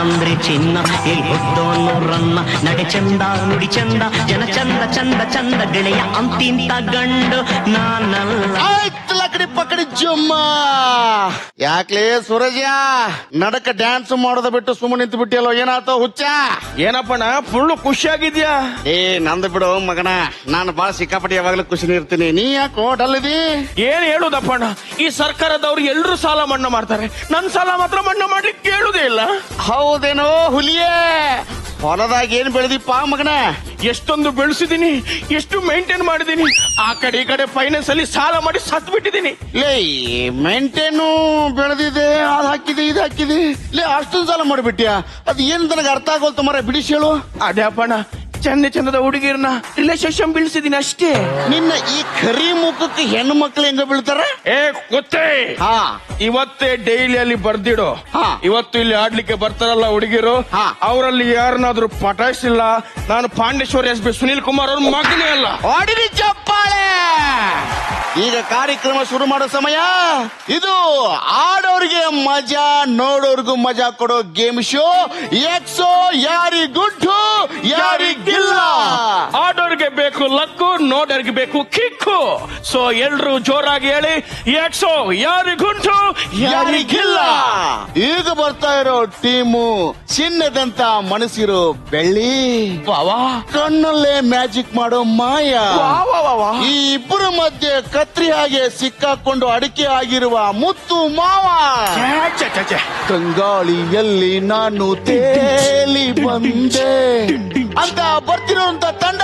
ನಾನಂದ್ರೆ ಚಿನ್ನ ಇಲ್ಲಿ ಹುಟ್ಟೋನು ರನ್ನ ನಡೆ ಚಂದ ನುಡಿ ಚಂದ ಜನ ಚಂದ ಚಂದ ಚಂದ ಗೆಳೆಯ ಅಂತಿಂತ ಗಂಡು ನಾನಲ್ಲ. ಲಕಡಿ ಪಕಡಿ ಜುಮ್ಮ ಯಾಕ್ಲೇ ಸೂರಜ ನಡಕ ಡ್ಯಾನ್ಸ್ ಮಾಡೋದ ಬಿಟ್ಟು ಸುಮ್ಮನೆ ನಿಂತು ಬಿಟ್ಟಿಯಲ್ಲೋ, ಏನಾಯ್ತೋ ಹುಚ್ಚ? ಏನಪ್ಪಣ್ಣ ಫುಲ್ಲು ಖುಷಿಯಾಗಿದ್ಯಾ? ಏ ನಂದು ಬಿಡು ಮಗನ, ನಾನು ಬಾಳ ಸಿಕ್ಕಾಪಟ್ಟಿ ಯಾವಾಗ್ಲೂ ಖುಷಿನೇ ಇರ್ತೀನಿ. ನೀ ಯಾಕೋ ಡಲ್ಲಿದಿ? ಏನ್ ಹೇಳುದಪ್ಪಣ್ಣ, ಈ ಸರ್ಕಾರದವ್ರು ಎಲ್ರು ಸಾಲ ಮನ್ನಾ ಮಾಡ್ತಾರೆ, ನನ್ ಸಾಲ ಮಾತ್ರ ಮನ್ನಾ ಮಾಡ್ಲಿಕ್ಕೆ ಕೇಳುದೇ ಇಲ್ಲ. ಹೌದೇನೋ ಹುಲಿಯೇ? ಹೊಲದಾಗ ಏನ್ ಬೆಳೆದಿಪ್ಪ ಮಗನ? ಎಷ್ಟೊಂದು ಬೆಳೆಸಿದೀನಿ, ಎಷ್ಟು ಮೇಂಟೈನ್ ಮಾಡಿದೀನಿ. ಆ ಕಡೆ ಈ ಕಡೆ ಫೈನಾನ್ಸ್ ಅಲ್ಲಿ ಸಾಲ ಮಾಡಿ ಸತ್ ಬಿಟ್ಟಿದೀನಿ. ಲೇ ಮೇಂಟೇನು ಬೆಳೆದಿದೆ, ಅದ್ ಹಾಕಿದೆ ಇದು ಹಾಕಿದೆ, ಲೇ ಅಷ್ಟೊಂದು ಸಾಲ ಮಾಡಿಬಿಟ್ಯಾ? ಅದ್ ಏನ್ ನನಗೆ ಅರ್ಥ ಆಗೋಲ್ತು ಮರ, ಬಿಡಿಸಿ ಹೇಳು. ಅದೇ ಅಪ್ಪಣ್ಣ, ಚಂದ ಚಂದದ ಹುಡುಗಿರ್ನ ರಿಲೇಶನ್ಶಿಪ್ ಬೀಳ್ಸಿದೀನಿ ಅಷ್ಟೇ. ನಿನ್ನ ಈ ಕರಿ ಮುಖಕ್ಕೆ ಹೆಣ್ಣು ಮಕ್ಳು ಹೆಂಗ ಬೀಳ್ತಾರ? ಗೊತ್ತೇ, ಹಾ ಇವತ್ತೇ ಡೈಲಿ ಅಲ್ಲಿ ಬರ್ದಿಡು. ಹಾ. ಇವತ್ತು ಇಲ್ಲಿ ಆಡ್ಲಿಕ್ಕೆ ಬರ್ತಾರಲ್ಲ ಹುಡುಗಿರು, ಹಾ. ಅವರಲ್ಲಿ ಯಾರನ್ನಾದ್ರೂ ಪಟಾಯಿಸಿಲ್ಲ, ನಾನು ಪಾಂಡೇಶ್ವರಿ ಎಸ್ ಬಿ ಸುನೀಲ್ ಕುಮಾರ್ ಅವ್ರ ಮಗನೇ ಅಲ್ಲ. ಹೊಡಿರಿ ಚಪ್ಪಾಳೆ. ಈಗ ಕಾರ್ಯಕ್ರಮ ಶುರು ಮಾಡೋ ಸಮಯ. ಇದು ಆಡೋರಿಗೆ ಮಜಾ, ನೋಡೋರ್ಗೂ ಮಜಾ ಕೊಡೋ ಗೇಮ್ ಶೋ ಎಕ್ಸೋ ಯಾರಿಗುಂಟು ಯಾರಿಗಿಲ್ಲ. ಆಡೋರ್ಗೆ ಬೇಕು ಲಕ್ಕು, ನೋಡೋರ್ಗೆ ಬೇಕು ಕಿಕ್ಕು. ಸೊ ಎಲ್ರು ಜೋರಾಗಿ ಹೇಳಿ, ಎಕ್ಸೋ ಯಾರಿಗುಂಟು ಯಾರಿಗಿಲ್ಲ. ಈಗ ಬರ್ತಾ ಇರೋ ಟೀಮು ಚಿನ್ನದಂತ ಮನಸ್ಸಿರೋ ಬೆಳ್ಳಿ, ಕಣ್ಣಲ್ಲೇ ಮ್ಯಾಜಿಕ್ ಮಾಡೋ ಮಾಯ. ಈ ಇಬ್ಬರ ಮಧ್ಯೆ ಕತ್ರಿ ಹಾಗೆ ಸಿಕ್ಕಾಕೊಂಡು ಅಡಿಕೆ ಆಗಿರುವ ಮುತ್ತು ಮಾವ. ಕಂಗಾಳಿಯಲ್ಲಿ ನಾನು ತೇಲಿ ಬಂದೆ ಅಂತ ಬರ್ತಿರುವಂತ ತಂಡ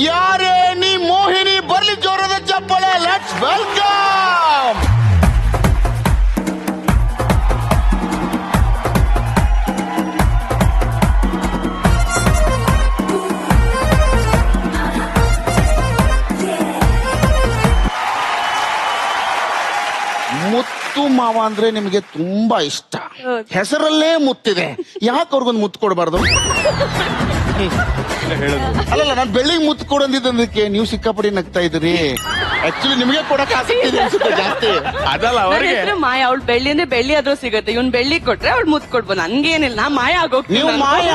ಯಾರೇ ನೀ ಮೋಹಿನಿ. ಬರ್ಲಿ ಜೋರದ ಚಪ್ಪಳೆ. Let's welcome. ಮುತ್ತು ಮಾವ ಅಂದ್ರೆ ನಿಮಗೆ ತುಂಬಾ ಇಷ್ಟ, ಹೆಸರಲ್ಲೇ ಮುತ್ತಿದೆ. ಯಾಕೆ ಅವ್ರಿಗೊಂದು ಮುತ್ತು ಕೊಡಬಾರ್ದು? ಅಲ್ಲಲ್ಲ, ನಾನು ಬೆಳ್ಳಿಗೆ ಮುತ್ತು ಕೊಡಂದಿದ್ದಕ್ಕೆ ನೀವು ಸಿಕ್ಕಾಪಡಿ ನಗ್ತಾ ಇದ್ರಿ. ಆಕ್ಚುಲಿ ನಿಮಗೆ ಕೊಡಕ್ಕೆ ಆಸಕ್ತಿ ಇದೆ ಅನ್ಸುತ್ತೆ ಜಾಸ್ತಿ. ಅದಲ್ಲ ಅವ್ರಿಗೆ ಮಾಯ, ಅವಳು ಬೆಳ್ಳಿ ಅಂದ್ರೆ ಬೆಳ್ಳಿ ಆದ್ರೂ ಸಿಗುತ್ತೆ. ಇವ್ನ್ ಬೆಳ್ಳಿ ಕೊಟ್ರೆ ಅವ್ಳು ಮುತ್ ಕೊಡ್ಬೋದು. ನನ್ಗೇನಿಲ್ಲ, ನಾ ಮಾಯ ಆಗೋಗ್ತೀನಿ. ನೀವು ಮಾಯ.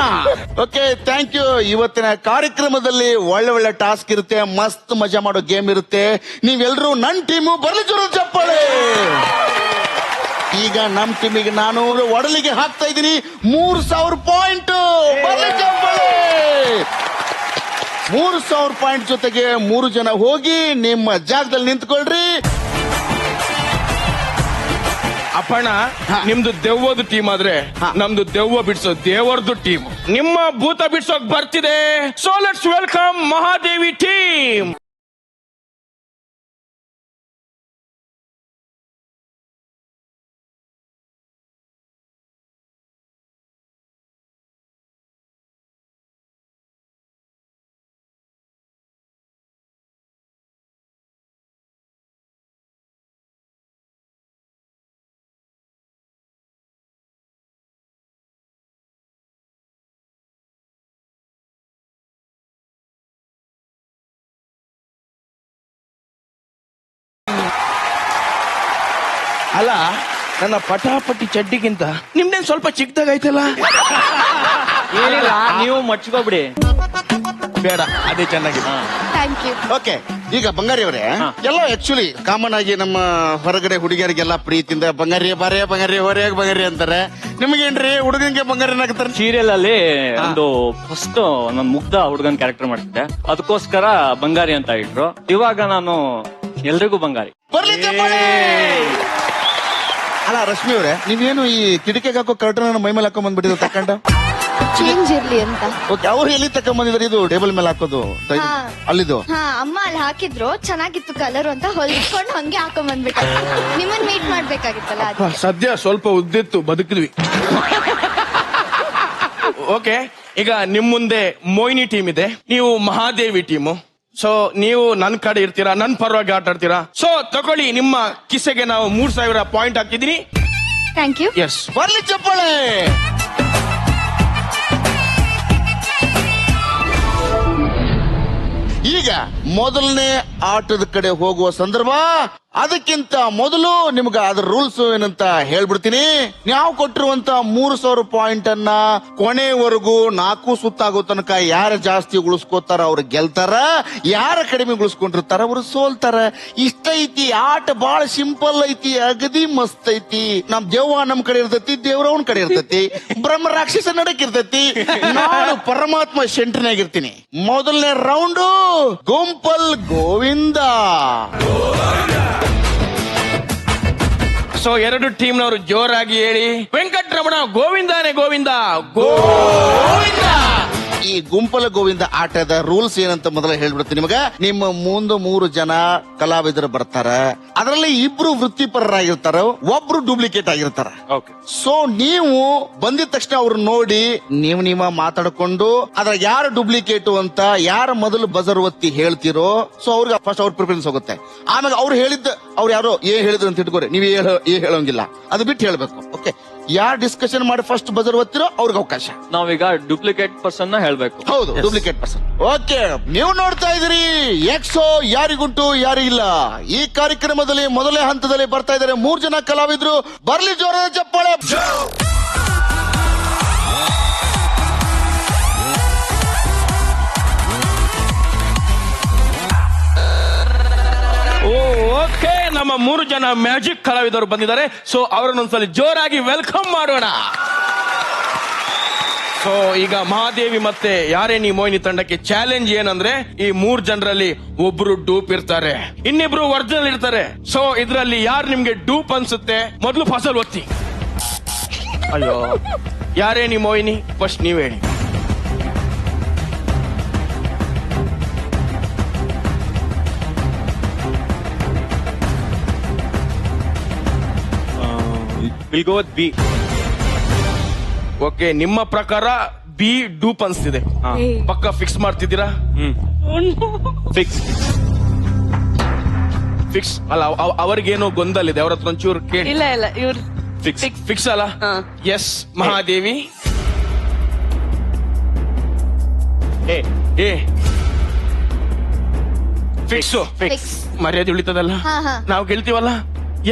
Okay, thank you. ಇವತ್ತಿನ ಕಾರ್ಯಕ್ರಮದಲ್ಲಿ ಒಳ್ಳೆ ಒಳ್ಳೆ ಟಾಸ್ಕ್ ಇರುತ್ತೆ, ಮಸ್ತ್ ಮಜಾ ಮಾಡೋ ಗೇಮ್ ಇರುತ್ತೆ. ನೀವೆಲ್ಲರೂ ನನ್ ಟೀಮು ಬರ್ಲಿ ಜೋರ ಚಪ್ಪಾಳೆ. ಈಗ ನಮ್ ಟೀಮಿಗೆ ನಾನು ಒಡಲಿಗೆ ಹಾಕ್ತಾ ಇದ್ದೀನಿ 3000 ಪಾಯಿಂಟ್. ಬರ್ಲಿ ಚಪ್ಪಾಳೆ. 3000 ಪಾಯಿಂಟ್ ಜೊತೆಗೆ 3 ಜನ ಹೋಗಿ ನಿಮ್ಮ ಜಾಗದಲ್ಲಿ ನಿಂತ್ಕೊಳ್ರಿ. ಅಪ್ಪಣ್ಣ, ನಿಮ್ದು ದೆವ್ವದ ಟೀಮ್ ಆದ್ರೆ ನಮ್ದು ದೆವ್ವ ಬಿಡ್ಸೋ ದೇವರದು ಟೀಮ್. ನಿಮ್ಮ ಭೂತ ಬಿಡ್ಸೋಕ್ ಬರ್ತಿದೆ. So let's welcome Mahadevi team. ಅಲ್ಲ, ನನ್ನ ಪಟಾಪಟಿ ಚಡ್ಡಿಗಿಂತ ನಿಮ್ದೇನ್ ಸ್ವಲ್ಪ ಚಿಕ್ಕದಾಗೈತಲ್ಲ? ಏನಿಲ್ಲ, ನೀವು ಮಚ್ಕೋಬಿಡಿ. ಬೇಡ, ಅದೇ ಚೆನ್ನಾಗಿದೆ. ಓಕೆ, ಈಗ ಬಂಗಾರಿ ಅವರೇ, ಎಲ್ಲ ಆಕ್ಚುಲಿ ಕಾಮನ್ ಆಗಿ ನಮ್ಮ ಹೊರಗಡೆ ಹುಡುಗಿಯರಿಗೆಲ್ಲ ಪ್ರೀತಿಯಿಂದ ಬಂಗಾರಿ ಬಾರೆ, ಬಂಗಾರಿ ಹೊರೆಯಾಗ ಬಂಗಾರಿ ಅಂತಾರೆ. ನಿಮಗೇನ್ರಿ ಹುಡುಗಂಗೆ ಬಂಗಾರಿ ಏನಾಗ್ತಾರೆ? ಸೀರಿಯಲ್ ಅಲ್ಲಿ ಒಂದು ಫಸ್ಟ್ ನಾನು ಮುಗ್ಧ ಹುಡುಗನ್ ಕ್ಯಾರೆಕ್ಟರ್ ಮಾಡ್ತಿದ್ದೆ, ಅದಕ್ಕೋಸ್ಕರ ಬಂಗಾರಿ ಅಂತ ಇಟ್ರು. ಇವಾಗ ನಾನು ಎಲ್ರಿಗೂ ಬಂಗಾರಿ. ಬರ್ಲಿ ಚಪ್ಪಾಳೆ. ಅಲ್ಲ ರಶ್ಮಿ ಅವರೇ, ನೀವೇನು ಈ ಕಿಟಕಿಗೆ ಹಾಕೋ ಕರ್ಟನ್ ಮೈ ಮೇಲೆ ಹಾಕೊಂಡ್ ಬಂದ್ಬಿಟ್ಟಿದ್ರು ತಕೊಂಡ? ಚೇಂಜ್ ಇರ್ಲಿ ಅಂತ. ಓಕೆ, ಅವ್ರು ಎಲ್ಲಿ ತಕೊಂಡ್ ಬಂದಿದ್ದಾರೆ? ಇದು ಟೇಬಲ್ ಮೇಲೆ ಹಾಕೋದು ಅಲ್ಲಿದು? ಹಾ, ಅಮ್ಮ ಅಲ್ಲಿ ಹಾಕಿದ್ರು, ಚೆನ್ನಾಗಿತ್ತು ಕಲರ್ ಅಂತ ಹೊಲ್ಸ್ಕೊಂಡು ಹಂಗೆ ಹಾಕೊಂಡ್ ಬಂದ್ಬಿಟ್ಟ. ನಿಮ್ಮನ್ ಮೀಟ್ ಮಾಡ್ಬೇಕಾಗಿತ್ತಲ್ಲ ಅದು. ಸದ್ಯ ಸ್ವಲ್ಪ ಉದ್ದಿತ್ತು, ಬದುಕಿದ್ವಿ. ಓಕೆ, ಈಗ ನಿಮ್ ಮುಂದೆ ಮೋಹಿನಿ ಟೀಮ್ ಇದೆ, ನೀವು ಮಹಾದೇವಿ ಟೀಮು. ಸೊ ನೀವು ನನ್ ಕಡೆ ಇರ್ತೀರಾ, ನನ್ ಪರವಾಗಿ ಆಟ ಆಡ್ತೀರಾ. ಸೊ ತಗೊಳ್ಳಿ, ನಿಮ್ಮ ಕಿಸೆಗೆ ನಾವು 3000 ಪಾಯಿಂಟ್ ಹಾಕಿದೀನಿ. Thank you. ಎಸ್, ಬರ್ಲಿ ಚಪ್ಪಾಳೆ. ಈಗ ಮೊದಲನೇ ಆಟದ ಕಡೆ ಹೋಗುವ ಸಂದರ್ಭ. ಅದಕ್ಕಿಂತ ಮೊದಲು ನಿಮ್ಗೆ ಅದ್ರ ರೂಲ್ಸ್ ಏನಂತ ಹೇಳ್ಬಿಡ್ತೀನಿ. ನಾವು ಕೊಟ್ಟಿರುವಂತ 3,000 ಪಾಯಿಂಟ್ ಅನ್ನ ಕೊನೆವರೆಗೂ 4 ಸುತ್ತಾಗೋ ತನಕ ಯಾರು ಜಾಸ್ತಿ ಉಳಿಸ್ಕೋತಾರ ಅವ್ರು ಗೆಲ್ತಾರ, ಯಾರ ಕಡಿಮೆ ಉಳಿಸ್ಕೊಂಡಿರ್ತಾರ ಅವ್ರು ಸೋಲ್ತಾರ. ಇಷ್ಟ ಐತಿ ಆಟ, ಬಹಳ ಸಿಂಪಲ್ ಐತಿ, ಅಗದಿ ಮಸ್ತ್ ಐತಿ. ನಮ್ ದೇವ ನಮ್ ಕಡೆ ಇರ್ತೈತಿ, ದೇವ್ರ ಅವನ ಕಡೆ ಇರ್ತೈತಿ, ಬ್ರಹ್ಮ ರಾಕ್ಷಸ ನಡಕ್ ಇರ್ತೈತಿ, ನಾನು ಪರಮಾತ್ಮ ಸೆಂಟ್ರಿನಾಗಿರ್ತೀನಿ. ಮೊದಲನೇ ರೌಂಡು ಗುಂಪಲ್ ಗೋವಿಂದ. ಸೊ 2 ಟೀಮ್ನವರು ಜೋರಾಗಿ ಹೇಳಿ, ವೆಂಕಟರಮಣ ಗೋವಿಂದಾನೆ ಗೋವಿಂದ ಗೋವಿಂದ. ಈ ಗುಂಪಲ ಗೋವಿಂದ ಆಟದ ರೂಲ್ಸ್ ಏನಂತ ಮೊದಲ ಹೇಳ್ಬಿಡ್ತೀನಿ ನಿಮಗ. ನಿಮ್ಮ ಮುಂದೆ 3 ಜನ ಕಲಾವಿದರು ಬರ್ತಾರ, ಅದರಲ್ಲಿ 2 ವೃತ್ತಿಪರರಾಗಿರ್ತಾರ, ಒಬ್ರು ಡೂಪ್ಲಿಕೇಟ್ ಆಗಿರ್ತಾರ. ಸೊ ನೀವು ಬಂದಿದ ತಕ್ಷಣ ಅವ್ರು ನೋಡಿ ನೀವ ಮಾತಾಡ್ಕೊಂಡು ಅದ್ರ ಯಾರು ಡೂಪ್ಲಿಕೇಟ್ ಅಂತ ಯಾರ ಮೊದಲು ಬಜರ್ ಒತ್ತಿ ಹೇಳ್ತಿರೋ, ಸೊ ಅವ್ರಿಗೆ ಫಸ್ಟ್ ಅವ್ರ ಪ್ರಿಫರೆನ್ಸ್ ಹೋಗುತ್ತೆ. ಆಮೇಲೆ ಅವ್ರು ಹೇಳಿದ್ದ ಅವ್ರು ಯಾರೋ ಹೇಳಿದ್ರು ಅಂತ ಇಟ್ಕೋರಿ, ನೀವು ಹೇಳೋಂಗಿಲ್ಲ, ಅದು ಬಿಟ್ಟು ಹೇಳ್ಬೇಕು. ಓಕೆ, ಯಾರು ಡಿಸ್ಕಷನ್ ಮಾಡಿ ಫಸ್ಟ್ ಬಜರ್ ಒತ್ತಿರೋ ಅವ್ರಿಗೆ ಅವಕಾಶ. ನಾವೀಗ ಡೂಪ್ಲಿಕೇಟ್ ಪರ್ಸನ್ ನ ಹೇಳ್ಬೇಕು. ಹೌದು, ಡೂಪ್ಲಿಕೇಟ್ ಪರ್ಸನ್. ಓಕೆ, ನೀವು ನೋಡ್ತಾ ಇದ್ರಿ ಎಕ್ಸೋ ಯಾರಿಗುಂಟು ಯಾರಿಗಿಲ್ಲ. ಈ ಕಾರ್ಯಕ್ರಮದಲ್ಲಿ ಮೊದಲನೇ ಹಂತದಲ್ಲಿ ಬರ್ತಾ ಇದ್ದಾರೆ 3 ಜನ ಕಲಾವಿದರು. ಬರ್ಲಿ ಜೋರದ ಚಪ್ಪಾಳೆ. ಓಕೆ, ನಮ್ಮ 3 ಜನ ಮ್ಯಾಜಿಕ್ ಕಲಾವಿದರು ಬಂದಿದ್ದಾರೆ. ಸೊ ಅವರನ್ನೊಂದ್ಸಲ ಜೋರಾಗಿ ವೆಲ್ಕಮ್ ಮಾಡೋಣ. ಸೊ ಈಗ ಮಹಾದೇವಿ ಮತ್ತೆ ಯಾರೇ ನೀ ಮೋಹಿನಿ ತಂಡಕ್ಕೆ ಚಾಲೆಂಜ್ ಏನಂದ್ರೆ, ಈ 3 ಜನರಲ್ಲಿ ಒಬ್ರು ಡೂಪ್ ಇರ್ತಾರೆ, ಇನ್ನಿಬ್ರು ಒರಿಜಿನಲ್ ಇರ್ತಾರೆ. ಸೊ ಇದ್ರಲ್ಲಿ ಯಾರು ನಿಮ್ಗೆ ಡೂಪ್ ಅನ್ಸುತ್ತೆ ಮೊದಲು ಫಸಲ್ ಒತ್ತಿ. ಅಯ್ಯೋ, ಯಾರೇ ನೀ ಮೋಹಿನಿ, ಫಸ್ಟ್ ನೀವ್ ಹೇಳಿ. Will go with B. Okay, ನಿಮ್ಮ ಪ್ರಕಾರ ಬಿ ಡೂಪ್ ಅನ್ಸ್ತಿದೆ. ಪಕ್ಕ ಫಿಕ್ಸ್ ಮಾಡ್ತಿದ್ದೀರಾ? ಫಿಕ್ಸ್. ಫಿಕ್ಸ್ ಅಲ್ಲ, ಅವ್ರಿಗೇನೋ ಗೊಂದಲಿದೆ, ಅವ್ರ ಹತ್ರ ಒಂಚೂರು ಕೇಳಿ. ಇಲ್ಲ ಇಲ್ಲ, ಇವ್ರು ಫಿಕ್ಸ್. ಫಿಕ್ಸ್ ಅಲ್ಲ? ಎಸ್ ಮಹಾದೇವಿ. ಏ ಫಿಕ್ಸು. ಫಿಕ್ಸ್. ಮರ್ಯಾದೆ ಉಳಿತದಲ್ಲ, ಹಾ, ಹಾ. ನಾವು ಗೆಲ್ತೀವಲ್ಲ.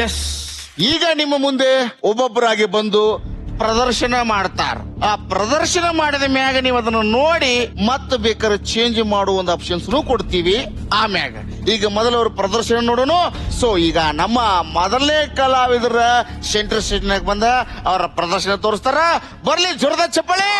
ಎಸ್. ಈಗ ನಿಮ್ಮ ಮುಂದೆ ಒಬ್ಬೊಬ್ಬರಾಗಿ ಬಂದು ಪ್ರದರ್ಶನ ಮಾಡ್ತಾರ. ಆ ಪ್ರದರ್ಶನ ಮಾಡಿದ ಮ್ಯಾಗ ನೀವು ಅದನ್ನು ನೋಡಿ ಮತ್ತೆ ಬೇಕಾದ್ರೆ ಚೇಂಜ್ ಮಾಡುವ ಒಂದು ಆಪ್ಷನ್ಸ್ ಕೊಡ್ತೀವಿ. ಆಮ್ಯಾಗ ಈಗ ಮೊದಲವರು ಪ್ರದರ್ಶನ ನೋಡೋಣ. ಸೊ ಈಗ ನಮ್ಮ ಮೊದಲನೇ ಕಲಾವಿದರ ಸೆಂಟರ್ ಸ್ಟೇಜ್ನಾಗ ಬಂದ ಅವರ ಪ್ರದರ್ಶನ ತೋರಿಸ್ತಾರ. ಬರ್ಲಿ ಜೋರದ ಚಪ್ಪಾಳೆ.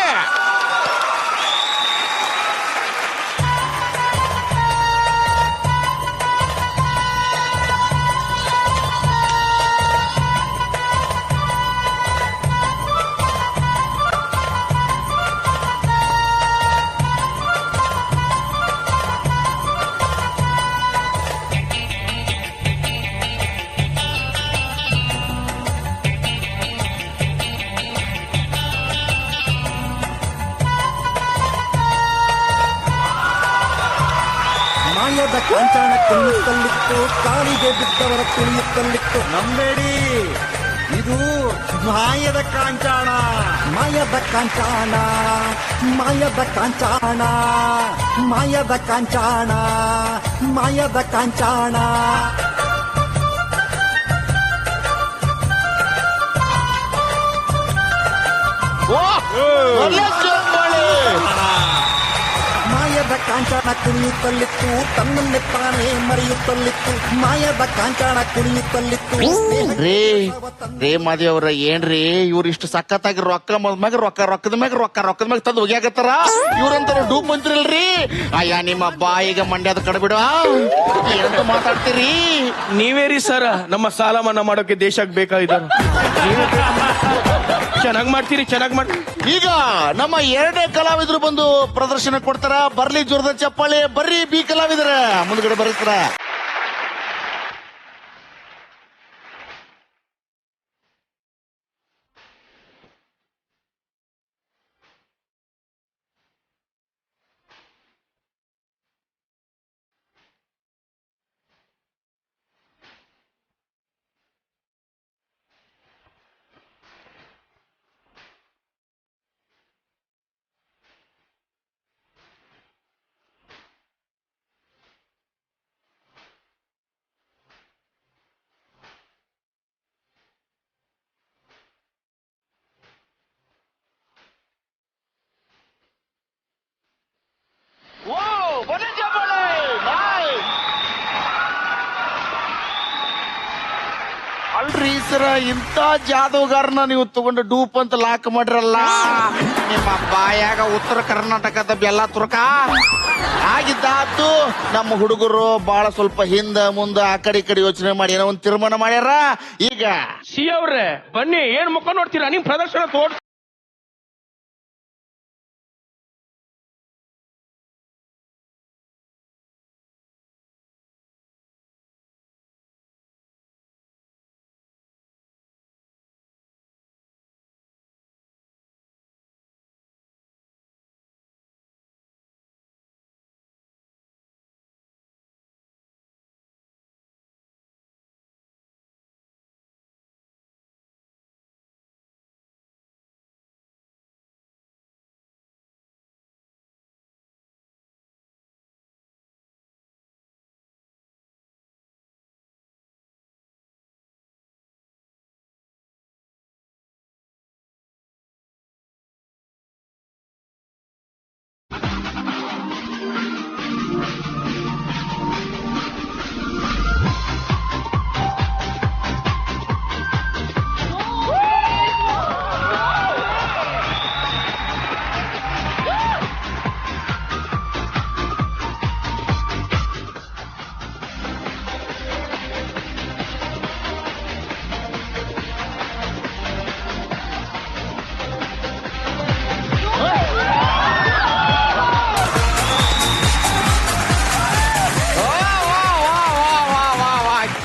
ಮಾಯದ ಕಾಂಚಾಣ ಕುಣಿಯುತ್ತಲಿತ್ತು, ಕಾಲಿಗೆ ಬಿದ್ದವರ ತುಳಿಯುತ್ತಲಿತ್ತು. ನಂಬೇಡಿ, ಇದು ಮಾಯದ ಕಾಂಚಾಣ. ಮಾಯದ ಕಾಂಚಾಣ, ಮಾಯದ ಕಾಂಚಾಣ, ಮಾಯದ ಕಾಂಚಾಣ, ಮಾಯದ ಕಾಂಚಾಣ. ಒಳ್ಳೆ ಚಪ್ಪಾಳೆ. ಮಾಯದ ಕಾಂಚಾಣ ಕುಣಿಯುತ್ತಲಿತ್ತು, ತನ್ನನ್ನೇ ತಾನೇ ಮರೆಯುತ್ತಲಿತ್ತು. ಮಾಯದ ಕಾಂಚಾಣ ಕುಣಿಯುತ್ತಲಿತ್ತು. ರೇ ಮಾದಿ ಅವ್ರ ಏನ್ರಿ ಇವ್ರು ಇಷ್ಟು ಸಖತ್ತಾಗಿ ರೊಕ್ಕ ಮ್ಯಾಗ ರೊಕ್ಕದ ಮ್ಯಾಗ ತಂದು ಹೋಗ್ಯಾಕತ್ತಾರ. ಇವ್ರಂತಾರ ಡೂಪ್ ಬಂತಿರಲ್ರಿ. ಅಯ್ಯ ನಿಮ್ಮ ಬಾಯಿಗೆ ಮಂಡ್ಯದ ಕಡೆ ಬಿಡುವ, ಏನಂತ ಮಾತಾಡ್ತೀರಿ? ನೀವೇ ರೀ ಸರ್ ನಮ್ಮ ಸಾಲ ಮನ್ನಾ ಮಾಡೋಕೆ ದೇಶಕ್ಕೆ ಬೇಕಾಗಿದ್ದಾರೆ. ಚೆನ್ನಾಗಿ ಮಾಡ್ತೀರಿ, ಚೆನ್ನಾಗಿ ಮಾಡ್ತೀರಿ. ಈಗ ನಮ್ಮ 2ನೇ ಕಲಾವಿದರು ಬಂದು ಪ್ರದರ್ಶನ ಕೊಡ್ತಾರ. ಬರ್ಲಿ ಜೋರದ ಚಪ್ಪಾಳೆ. ಬರ್ರಿ ಬಿ ಕಲಾವಿದರ ಮುಂದ್ಗಡೆ ಬರ್ತಾರ. ಇಂಥ ಜಾದೂಗಾರನ ನೀವು ತಗೊಂಡು ಡೂಪ್ ಅಂತ ಲಾಕ್ ಮಾಡ್ರಲ್ಲ. ನಿಮ್ಮ ಬಾಯಾಗ ಉತ್ತರ ಕರ್ನಾಟಕದ ಬೆಲ್ಲ ತುರ್ಕ ಆಗಿದ್ದಾತು. ನಮ್ಮ ಹುಡುಗರು ಬಹಳ ಸ್ವಲ್ಪ ಹಿಂದ ಮುಂದ ಆ ಕಡೆ ಈ ಕಡೆ ಯೋಚನೆ ಮಾಡಿ ಏನೋ ಒಂದು ತೀರ್ಮಾನ ಮಾಡ್ಯಾರ. ಈಗ ಸಿ ಅವ್ರೆ ಬನ್ನಿ, ಏನ್ ಮುಖ ನೋಡ್ತೀರಾ? ನಿಮ್ ಪ್ರದರ್ಶನ ತೋರ್.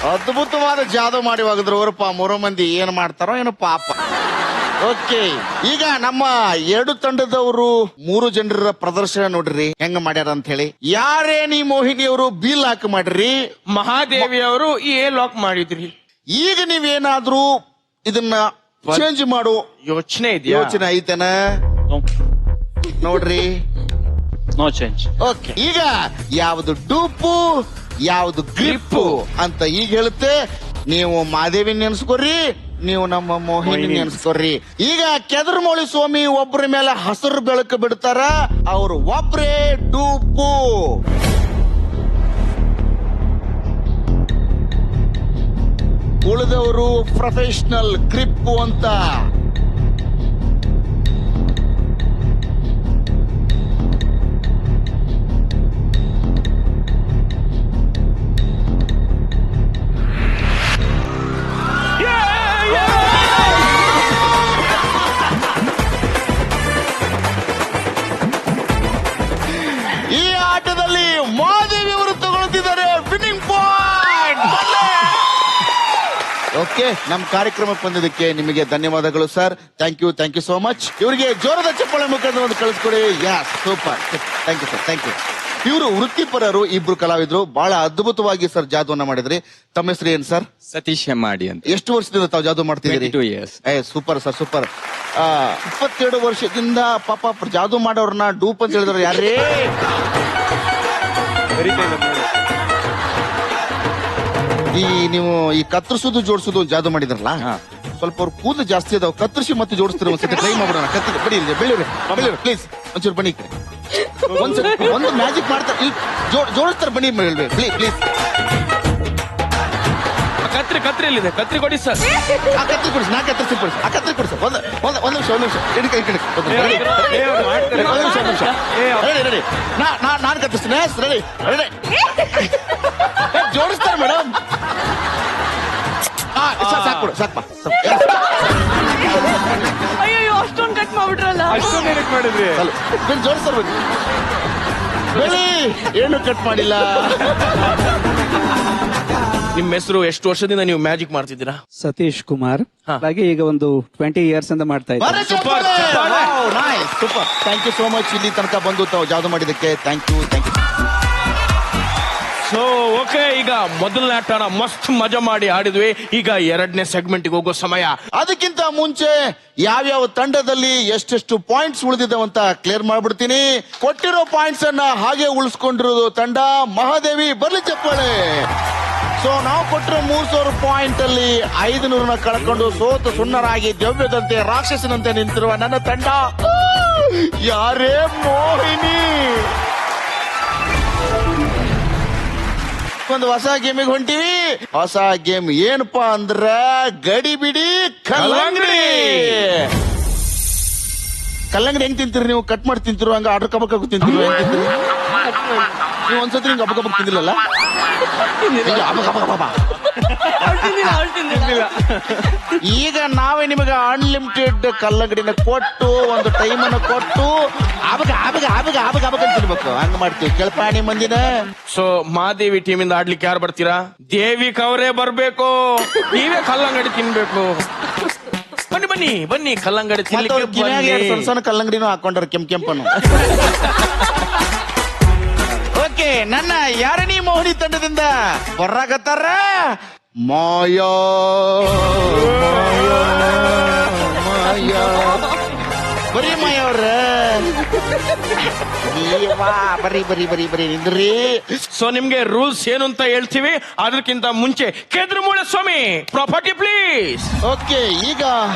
ಅದ್ಭುತವಾದ ಜಾದೂ ಮಾಡಿ ಹೋಗಿದ್ರು ಅವರಪ್ಪ. 3 ಮಂದಿ ಏನ್ ಮಾಡ್ತಾರೋ ಏನೋ ಪಾಪ. ಓಕೆ, ಈಗ ನಮ್ಮ 2 ತಂಡದವರು 3 ಜನರ ಪ್ರದರ್ಶನ ನೋಡ್ರಿ ಹೆಂಗ ಮಾಡ್ಯಾರ ಅಂತ ಹೇಳಿ. ಯಾರೇ ನೀ ಮೋಹಿನಿ ಅವರು ಬಿ ಲಾಕ್ ಮಾಡ್ರಿ, ಮಹಾದೇವಿ ಅವರು ಎ ಲಾಕ್ ಮಾಡಿದ್ರಿ. ಈಗ ನೀವೇನಾದ್ರೂ ಇದನ್ನ ಚೇಂಜ್ ಮಾಡೋ ಯೋಚನೆ ಇದೆಯಾ? ಯೋಚನೆ ಐತನ ನೋಡ್ರಿ. No change. ಓಕೆ, ಈಗ ಯಾವ್ದು ಡೂಪು ಯಾವ್ದು ಗ್ರಿಪ್ಪು ಅಂತ ಈಗ ಹೇಳುತ್ತೆ. ನೀವು ಮಾದೇವಿ ನೆನ್ಸ್ಕೊರಿ, ನೀವು ನಮ್ಮ ಮೋಹಿನಿ ನೆನ್ಸ್ಕೊರಿ. ಈಗ ಕೆದರ್ಮೋಳಿ ಸ್ವಾಮಿ ಒಬ್ಬರ ಮೇಲೆ ಹಸಿರು ಬೆಳಕು ಬಿಡ್ತಾರ, ಅವ್ರು ಒಬ್ರೇ ಡೂಪು. ಉಳಿದವರು ಪ್ರೊಫೆಷನಲ್ ಗ್ರಿಪ್ಪು ಅಂತ. ಈ ಆಟದಲ್ಲಿ ಮಾದೇವಿ ಅವರು ತಗೊಳ್ತಿದ್ದಾರೆ ವಿನ್ನಿಂಗ್ ಪಾಯಿಂಟ್. ಓಕೆ, ನಮ್ಮ ಕಾರ್ಯಕ್ರಮಕ್ಕೆ ಬಂದಿದ್ದಕ್ಕೆ ನಿಮಗೆ ಧನ್ಯವಾದಗಳು sir. Thank you so much. ಇವರಿಗೆ ಜೋರದ ಚಪ್ಪಾಳೆ ಮುಖಾಂತರ ಒಂದು ಕಳಿಸ್ಕೊಡಿ. Yes, super, thank you sir, thank you. ಇವರು ವೃತ್ತಿಪರರು, 2 ಕಲಾವಿದರು. ಬಹಳ ಅದ್ಭುತವಾಗಿ ಸರ್ ಜಾದೂವನ್ನ ಮಾಡಿದ್ರಿ. ತಮ್ಮ ಹೆಸರು ಏನ್ ಸರ್? ಸತೀಶ್ ಹೆಮ್ಮಾಡಿ ಅಂತ. ಎಷ್ಟು ವರ್ಷದಿಂದ ತಾವು ಜಾದೂ ಮಾಡ್ತಿದ್ದೀರಿ? 22 years. Super sir, super. 22 ವರ್ಷದಿಂದ ಪಾಪ ಜಾದೂ ಮಾಡೋರ್ನ ಡೂಪ್ ಅಂತ ಹೇಳಿದ್ರು ಯಾರೇ? ಈ ನೀವು ಈ ಕತ್ತರಿಸೋದು ಜೋಡಿಸೋದು ಜಾದೂ ಮಾಡಿದ್ರಲ್ಲ, ಸ್ವಲ್ಪ ಅವ್ರ ಕೂದಲು ಜಾಸ್ತಿ ಅದಾವ, ಕತ್ತರಿಸಿ ಮತ್ತೆ ಜೋಡಿಸ್ತಾರೆ. ಒಂದ್ಸತಿ ಟ್ರೈ ಮಾಡೋಣ. ಬಡಿ ಬೆಳಿವ್ರಿ ಪ್ಲೀಸ್, ಒಂಚೂರು ಬನ್ನಿ. ಒಂದು ಮ್ಯಾಜಿಕ್ ಮಾಡ್ತಾರೆ, ಜೋಡಿಸ್ತಾರೆ. ಬನ್ನಿ ಪ್ಲೀಸ್. ಕತ್ರಿ ಎಲ್ಲಿದೆ? ಕತ್ರಿ ಕೊಡಿ ಸರ್. ಆ ಕತ್ರಿ ಕೊಡಿಸಿ, ನಾ ಕತ್ತರಿಸಿ ಕೊಡಿಸಿ. ಆ ಕತ್ರಿ ಕೊಡಿಸಿ. ಒಂದು ನಿಮಿಷ ರೆಡಿ. ನಾನು ಕತ್ತರಿಸ್ತೀನಿ. ರೆಡಿ. ಜೋಡಿಸ್ತಾರೆ ಮೇಡಮ್. ಸಾಕು. ಅಯ್ಯೋ ಅಷ್ಟೊಂದು ಕಟ್ ಮಾಡ್ಬಿಟ್ರಲ್ಲ. ಜೋಡಿಸ್ತಾರೆ ಬನ್ನಿ. ಬೆಳಿ ಏನು ಕಟ್ ಮಾಡಿಲ್ಲ. ನಿಮ್ಮ ಹೆಸರು? ಎಷ್ಟು ವರ್ಷದಿಂದ ನೀವು ಮ್ಯಾಜಿಕ್ ಮಾಡ್ತಿದ್ದೀರಾ? ಸತೀಶ್ ಕುಮಾರ್. ಹಾಗೆ ಈಗ ಒಂದು 20 years ಅಂತ ಮಾಡ್ತಾ ಇದ್ದಾರೆ. Super, thank you so much. ಇಲ್ಲಿ ತನಕ ಬಂದು ತಾವು ಜಾದೂ ಮಾಡಿದ್ದಕ್ಕೆ ಥ್ಯಾಂಕ್ ಯು. ಸೊ ಓಕೆ, ಈಗ ಮೊದಲನೇ ಆಟನ ಮಸ್ತ್ ಮಜಾ ಮಾಡಿ ಆಡಿದ್ವಿ. ಈಗ 2ನೇ ಸೆಗ್ಮೆಂಟ್ಗೆ ಹೋಗೋ ಸಮಯ. ಅದಕ್ಕಿಂತ ಮುಂಚೆ ಯಾವ್ಯಾವ ತಂಡದಲ್ಲಿ ಎಷ್ಟೆಷ್ಟು ಪಾಯಿಂಟ್ಸ್ ಉಳಿದಿದ್ದಾವಂತ ಕ್ಲಿಯರ್ ಮಾಡ್ಬಿಡ್ತೀನಿ. ಕೊಟ್ಟಿರೋ ಪಾಯಿಂಟ್ಸ್ ಅನ್ನ ಹಾಗೆ ಉಳಿಸ್ಕೊಂಡಿರೋದು ತಂಡ ಮಹಾದೇವಿ. ಬರ್ಲಿ ಚಪ್ಪಾಳೆ. ಸೊ ನಾವು ಕೊಟ್ಟಿರೋ 3000 ಪಾಯಿಂಟ್ ಅಲ್ಲಿ 500 ಕಳ್ಕೊಂಡು ಸೋತು ಸುಣ್ಣರಾಗಿ ದಿವ್ಯದಂತೆ ರಾಕ್ಷಸನಂತೆ ನಿಂತಿರುವ ನನ್ನ ತಂಡ ಯಾರೇ ಮೋಹಿನಿ. ಒಂದು ಹೊಸ ಗೇಮಿಗೆ ಹೊಂಟಿವಿ. ಹೊಸ ಗೇಮ್ ಏನಪ್ಪಾ ಅಂದ್ರ ಗಡಿ ಬಿಡಿ ಕಲ್ಲಂಗಡಿ. ಕಲ್ಲಂಗಡಿ ಹೆಂಗ್ ತಿಂತೀರಿ ನೀವು? ಕಟ್ ಮಾಡಿ ತಿಂತಿರೋ ಹಂಗ ಆರ್ಡರ್ ಕಬಕ್ ತಿಂತಿರೋ ಹೆಂಗ್ ತಿಂತೀರಿ ನೀವು? ಒಂದ್ಸತಿ ನಿಂಗೆ ಹಬ್ಬ ಕಬಕ್ ತಿಂದಿಲ್ಲಲ್ಲ? ಈಗ ನಾವೇ ನಿಮಗೆ ಅನ್ಲಿಮಿಟೆಡ್ ಕಲ್ಲಂಗಡಿನ ಕೊಟ್ಟು ಒಂದು ಟೈಮ್ ಅನ್ನು ಕೊಟ್ಟು ಆಬಗ ಆಬಗ ಆಬಗ ಆಬಗ ಆಬಗ ಅಂತ ತಿನ್ಬೇಕು. ಹಂಗ ಮಾಡ್ತೀವಿ ಕೆಳಪಾಣಿ ಮಂದಿನ. ಸೊ ಮಹಾದೇವಿ ಟೀಮ್ ಇಂದ ಆಡ್ಲಿಕ್ಕೆ ಯಾರು ಬರ್ತೀರಾ? ದೇವಿಕ್ ಅವರೇ ಬರ್ಬೇಕು, ನೀವೇ ಕಲ್ಲಂಗಡಿ ತಿನ್ಬೇಕು. ಬನ್ನಿ ಬನ್ನಿ ಬನ್ನಿ, ಕಲ್ಲಂಗಡಿ ತಿನ್ಲಿಕ್ಕೆ ಬನ್ನಿ. ಸಣ್ಣ ಸಣ್ಣ ಕಲ್ಲಂಗಡಿನೂ ಹಾಕೊಂಡ್ರ ಕೆಂಪನ್ನು. ಓಕೆ, ನನ್ನ ಯಾರಣಿ ಮೋಹಿನಿ ತಂಡದಿಂದ ಬರಾಕತ್ತಾರ ಮಾಯಾ ಮಾಯಾ. ಬರೀ ಮಾಯಾ ಅವ್ರ ಬರೀ ಬರೀ ಬರೀ ಬರೀ ನಿಂದ್ರಿ. ಸೊ ನಿಮ್ಗೆ ರೂಲ್ಸ್ ಏನು ಅಂತ ಹೇಳ್ತೀವಿ. ಅದಕ್ಕಿಂತ ಮುಂಚೆ ಕೆದ್ರಮೂಳೆ ಸ್ವಾಮಿ ಪ್ರಾಪರ್ಟಿ ಪ್ಲೀಸ್. ಓಕೆ, ಈಗ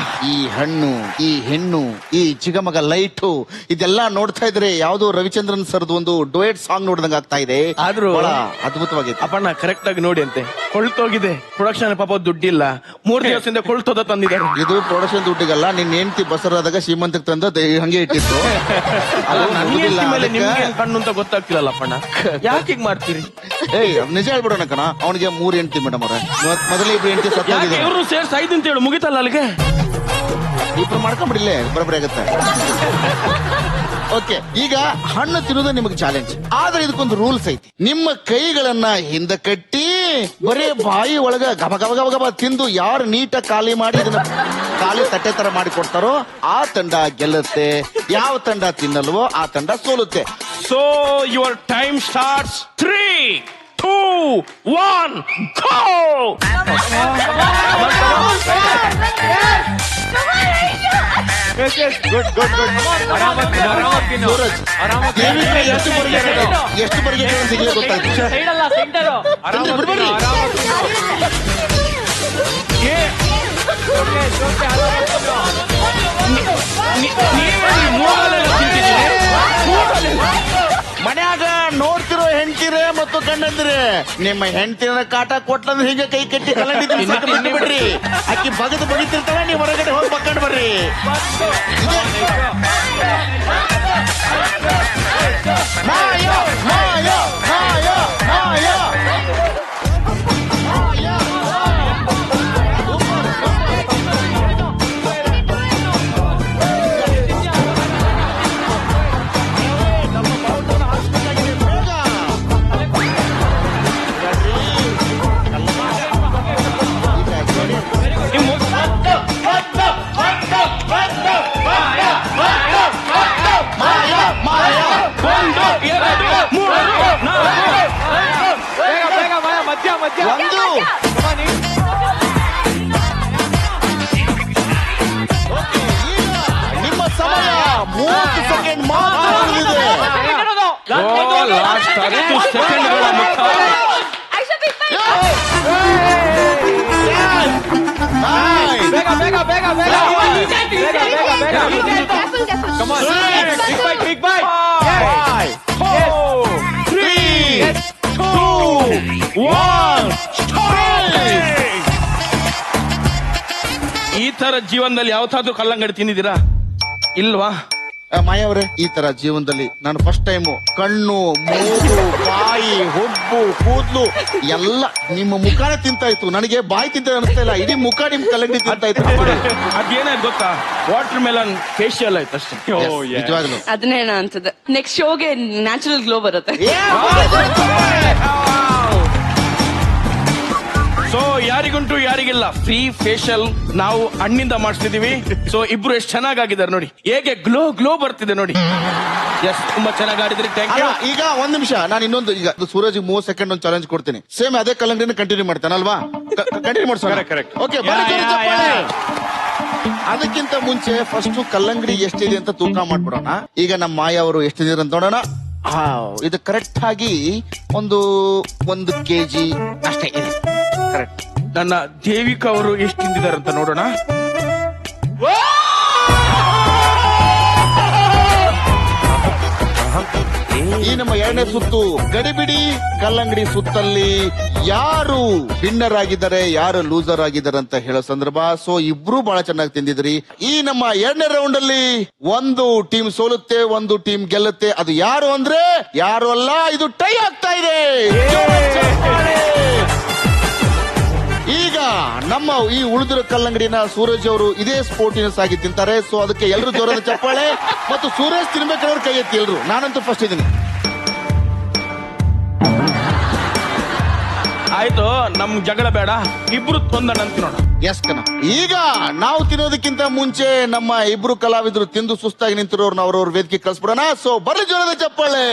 ಈ ಹಣ್ಣು, ಈ ಹೆಣ್ಣು, ಈ ಚಿಗಮಗ ಲೈಟು ಇದೆಲ್ಲ ನೋಡ್ತಾ ಇದ್ರೆ ಯಾವ್ದೋ ರವಿಚಂದ್ರನ್ ಸರ್ದು ಒಂದು ಡೊಯೆಟ್ ಸಾಂಗ್ ನೋಡ್ದಂಗ ಆಗ್ತಾ ಇದೆ. ಆದ್ರೂ ಬಹಳ ಅದ್ಭುತವಾಗಿದೆ. ಅಪ್ಪಣ್ಣ ಕರೆಕ್ಟ್ ಆಗಿ ನೋಡಿ ಅಂತೆ. ಕೊಳ್ತೋಗಿದೆ ಪ್ರೊಡಕ್ಷನ್, ಪಾಪ ದುಡ್ಡಿಲ್ಲ, 3 ದಿವಸದಿಂದ ಕೊಳ್ತೋದ ತಂದಿದ್ದಾರೆ. ಇದು ಪ್ರೊಡಕ್ಷನ್ ದುಡ್ಡಿಗಲ್ಲ, ನಿನ್ನ ಹೆಂಡತಿ ಬಸರಾದಾಗ ಶ್ರೀಮಂತಕ್ಕೆ ತಂದ ಹಂಗೆ ಇಟ್ಟಿತ್ತು. ಅದು ಮುಗಿದಿಲ್ಲ ಅದಕ್ಕೆ. ನಿಮ್ಗೆ ಕಣ್ಣು ಅಂತ ಗೊತ್ತಾಗ್ತಿರಲ್ಲ ಅಪ್ಪಣ್ಣ, ಯಾಕೆ ಹೀಗ್ ಮಾಡ್ತೀರಿ? ಏಯ್ ನಿಜ ಹೇಳ್ಬಿಡೋಣ ಕಣ, ಅವನಿಗೆ 3 ಹೆಂಡತಿ ಮೇಡಮ್ ಅವ್ರೆ. ಮೊದಲೇ 2 ಹೆಂಡತಿ ಸತ್ತೋಗಿದೆ. ಇವರು ಸೇರ್ಸ್ 5 ಅಂತ ಹೇಳು, ಮುಗಿತಲ್ಲ ಅಲ್ಲಿಗೆ. ಇಬ್ರು ಮಾಡ್ಕೊಂಡ್ಬಿಡಿಲ್ಲ, ಬರೋಬ್ಬರಿ ಆಗುತ್ತೆ. ಓಕೆ, ಈಗ ಹಣ್ಣು ತಿನ್ನೋದು ನಿಮಗೆ ಚಾಲೆಂಜ್. ಆದ್ರೆ ಇದಕ್ಕೊಂದು ರೂಲ್ಸ್ ಐತಿ. ನಿಮ್ಮ ಕೈಗಳನ್ನ ಹಿಂದೆ ಕಟ್ಟಿ ಬರೀ ಬಾಯಿ ಒಳಗ ಗಬ ಗಬ ಗಬ ಗಬ ತಿಂದು ಯಾರು ನೀಟಾಗಿ ಖಾಲಿ ಮಾಡಿ ಇದನ್ನ ಖಾಲಿ ತಟ್ಟೆ ತರ ಮಾಡಿ ಕೊಡ್ತಾರೋ ಆ ತಂಡ ಗೆಲ್ಲುತ್ತೆ. ಯಾವ ತಂಡ ತಿನ್ನಲ್ವೋ ಆ ತಂಡ ಸೋಲುತ್ತೆ. So your time starts. 3, 2, 1 go. Suraj, ದೇವಿಗೆ ಎಷ್ಟು ಬರಿಗೆ ಸಿಗಲಿ ಗೊತ್ತಾಯ್ತು. ಬಿಡ್ಬೇಡ್ರಿ. ಮನ್ಯಾಗ ನೋಡ್ತಿರೋ ಹೆಂಡ್ತಿರೇ ಮತ್ತು ಗಂಡಂದಿರೇ, ನಿಮ್ಮ ಹೆಂಡ್ತಿನ ಕಾಟ ಕೊಟ್ಲಂದ್ರೆ ಹೀಗೆ ಕೈ ಕಟ್ಟಿ ಕಲ್ಲಂಗಡಿ ತಿನ್ಸಕ್ಕೆ ಬಿಟ್ಟು ಬಿಡ್ರಿ. ಅಕ್ಕಿ ಬಗದು ಬಗಿತಿರ್ತಾಳೆ, ನೀವು ಹೊರಗಡೆ ಹೋಗಿ ಬಕ್ಕೊಂಡು ಬರ್ರಿ. ಮಾಯ ಮಾಯ ಮಾಯ ಮಾಯ. ನಿಮ್ಮ ಸಮಯ 30 ಸೆಕೆಂಡ್ ಮಾತ್ರ ಉಳಿದಿದೆ. ಲಾಸ್ಟ್ 10 ಸೆಕೆಂಡ್ಗಳ ಮುಖ. ಈ ತರ ಜೀವನದಲ್ಲಿ ಯಾವತ್ತಾದ್ರೂ ಕಲ್ಲಂಗಡಿ ತಿಂದಿದ್ದೀರಾ? ಇಲ್ವಾ? ಮಾಯವರೇ, ಈ ತರ ಜೀವನದಲ್ಲಿ ನಾನು ಫಸ್ಟ್ ಟೈಮು ಕಣ್ಣು, ಮೂಗು, ಬಾಯಿ, ಹುಬ್ಬು, ಕೂದ್ಲು ಎಲ್ಲ ನಿಮ್ಮ ಮುಖಾನೇ ತಿಂತಾ ಇತ್ತು. ನನಗೆ ಬಾಯಿ ತಿಂತ ಅನಿಸ್ತಾ ಇಲ್ಲ, ಇಡೀ ಮುಖ ನಿಮ್ ಕಲ್ಲಂಗಡಿ ತಿಂತಾ ಇತ್ತು. ಅದೇನಾಯ್ತು ಗೊತ್ತಾ? ವಾಟರ್ ಮೆಲನ್ ಫೇಶಿಯಲ್ ಆಯ್ತು ಅಷ್ಟೇ. ನಿಜವಾಗ್ಲು ಅದನ್ನೇನ ಅಂತದ. ನೆಕ್ಸ್ಟ್ ಶೋಗೆ ನ್ಯಾಚುರಲ್ ಗ್ಲೋ ಬರುತ್ತೆ. ಸೊ ಯಾರಿಗುಂಟು ಯಾರಿಗಿಲ್ಲ ಫ್ರೀ ಫೇಶಿಯಲ್ ನಾವು ಹಣ್ಣಿಂದ ಮಾಡಿಸ್ತಿದೀವಿ. ಸೊ ಇಬ್ರು ಎಷ್ಟು ಚೆನ್ನಾಗಿದ್ದಾರೆ ನೋಡಿ, ಹೇಗೆ ಗ್ಲೋ ಗ್ಲೋ ಬರ್ತಿದೆ ನೋಡಿ. ಎಸ್, ತುಂಬಾ ಚೆನ್ನಾಗಿ ಆಡಿದ್ರಿ, ಥ್ಯಾಂಕ್ ಯು. ಈಗ 1 ನಿಮಿಷ, ನಾನು ಇನ್ನೊಂದು ಈಗ ಸೂರಜ್ 30 ಸೆಕೆಂಡ್ ಒಂದು ಚಾಲೆಂಜ್ ಕೊಡ್ತೀನಿ. ಸೇಮ್ ಅದೇ ಕಲ್ಲಂಗಡಿನ ಕಂಟಿನ್ಯೂ ಮಾಡ್ತಾನಲ್ವಾ? ಕಂಟಿನ್ಯೂ ಮಾಡ್ಸೋಣ. ಓಕೆ, ಅದಕ್ಕಿಂತ ಮುಂಚೆ ಫಸ್ಟ್ ಕಲ್ಲಂಗಡಿ ಎಷ್ಟಿದೆ ಅಂತ ತೂಕ ಮಾಡ್ಬಿಡೋಣ. ಈಗ ನಮ್ಮ ಮಾಯ ಅವರು ಎಷ್ಟಿದೆ ಅಂತ ನೋಡೋಣ. ಇದು ಕರೆಕ್ಟ್ ಆಗಿ ಒಂದು 1 kg ಅಷ್ಟೇ ಇದೆ. ಕರೆಕ್ಟ್. ನನ್ನ ದೇವಿಕಾ ಅವರು ಎಷ್ಟು ತಿಂದಿದ್ದಾರೆ ಅಂತ ನೋಡೋಣ. ಈ ನಮ್ಮ ಎರಡನೇ ಸುತ್ತು ಗಡಿಬಿಡಿ ಕಲ್ಲಂಗಡಿ ಸುತ್ತಲ್ಲಿ ಯಾರು ವಿನ್ನರ್ ಆಗಿದ್ದಾರೆ ಯಾರು ಲೂಸರ್ ಆಗಿದ್ದಾರೆ ಅಂತ ಹೇಳೋ ಸಂದರ್ಭ. ಸೊ ಇಬ್ರು ಬಹಳ ಚೆನ್ನಾಗಿ ತಿಂದಿದ್ರಿ. ಈ ನಮ್ಮ ಎರಡನೇ ರೌಂಡ್ ಅಲ್ಲಿ ಒಂದು ಟೀಮ್ ಸೋಲುತ್ತೆ, ಒಂದು ಟೀಮ್ ಗೆಲ್ಲುತ್ತೆ. ಅದು ಯಾರು ಅಂದ್ರೆ ಯಾರು ಅಲ್ಲ, ಇದು ಟೈ ಆಗ್ತಾ ಇದೆ. ಈಗ ನಮ್ಮ ಈ ಉಳಿದಿರೋ ಕಲ್ಲಂಗಡಿನ ಸೂರಜ್ ಅವರು ಇದೇ ಸ್ಪೋರ್ಟಿನಸ್ ಆಗಿ ತಿಂತಾರೆ. ಸೊ ಅದಕ್ಕೆ ಎಲ್ಲರೂ ಜೋರಾದ ಚಪ್ಪಾಳೆ. ಮತ್ತು ಸೂರಜ್ ತಿನ್ಬೇಕಾದ್ರೆ ಕೈ ಎತ್ತಿ ಎಲ್ರು. ನಾನಂತೂ ಫಸ್ಟ್ ಇದ್ದೀನಿ. ಆಯ್ತು, ನಮ್ ಜಗಳ ಬೇಡ, ಇಬ್ರು ತೊಂದಣ ಅಂತ ನೋಡ. ಎಸ್ ಕಣ. ಈಗ ನಾವು ತಿನ್ನೋದಕ್ಕಿಂತ ಮುಂಚೆ ನಮ್ಮ ಇಬ್ರು ಕಲಾವಿದರು ತಿಂದು ಸುಸ್ತಾಗಿ ನಿಂತಿರೋರ್ನ ಅವ್ರವ್ರ ವೇದಿಕೆ ಕಳಿಸ್ಬಿಡೋಣ. ಸೊ ಬರ್ಲಿ ಜೋರಾದ ಚಪ್ಪಾಳೆ.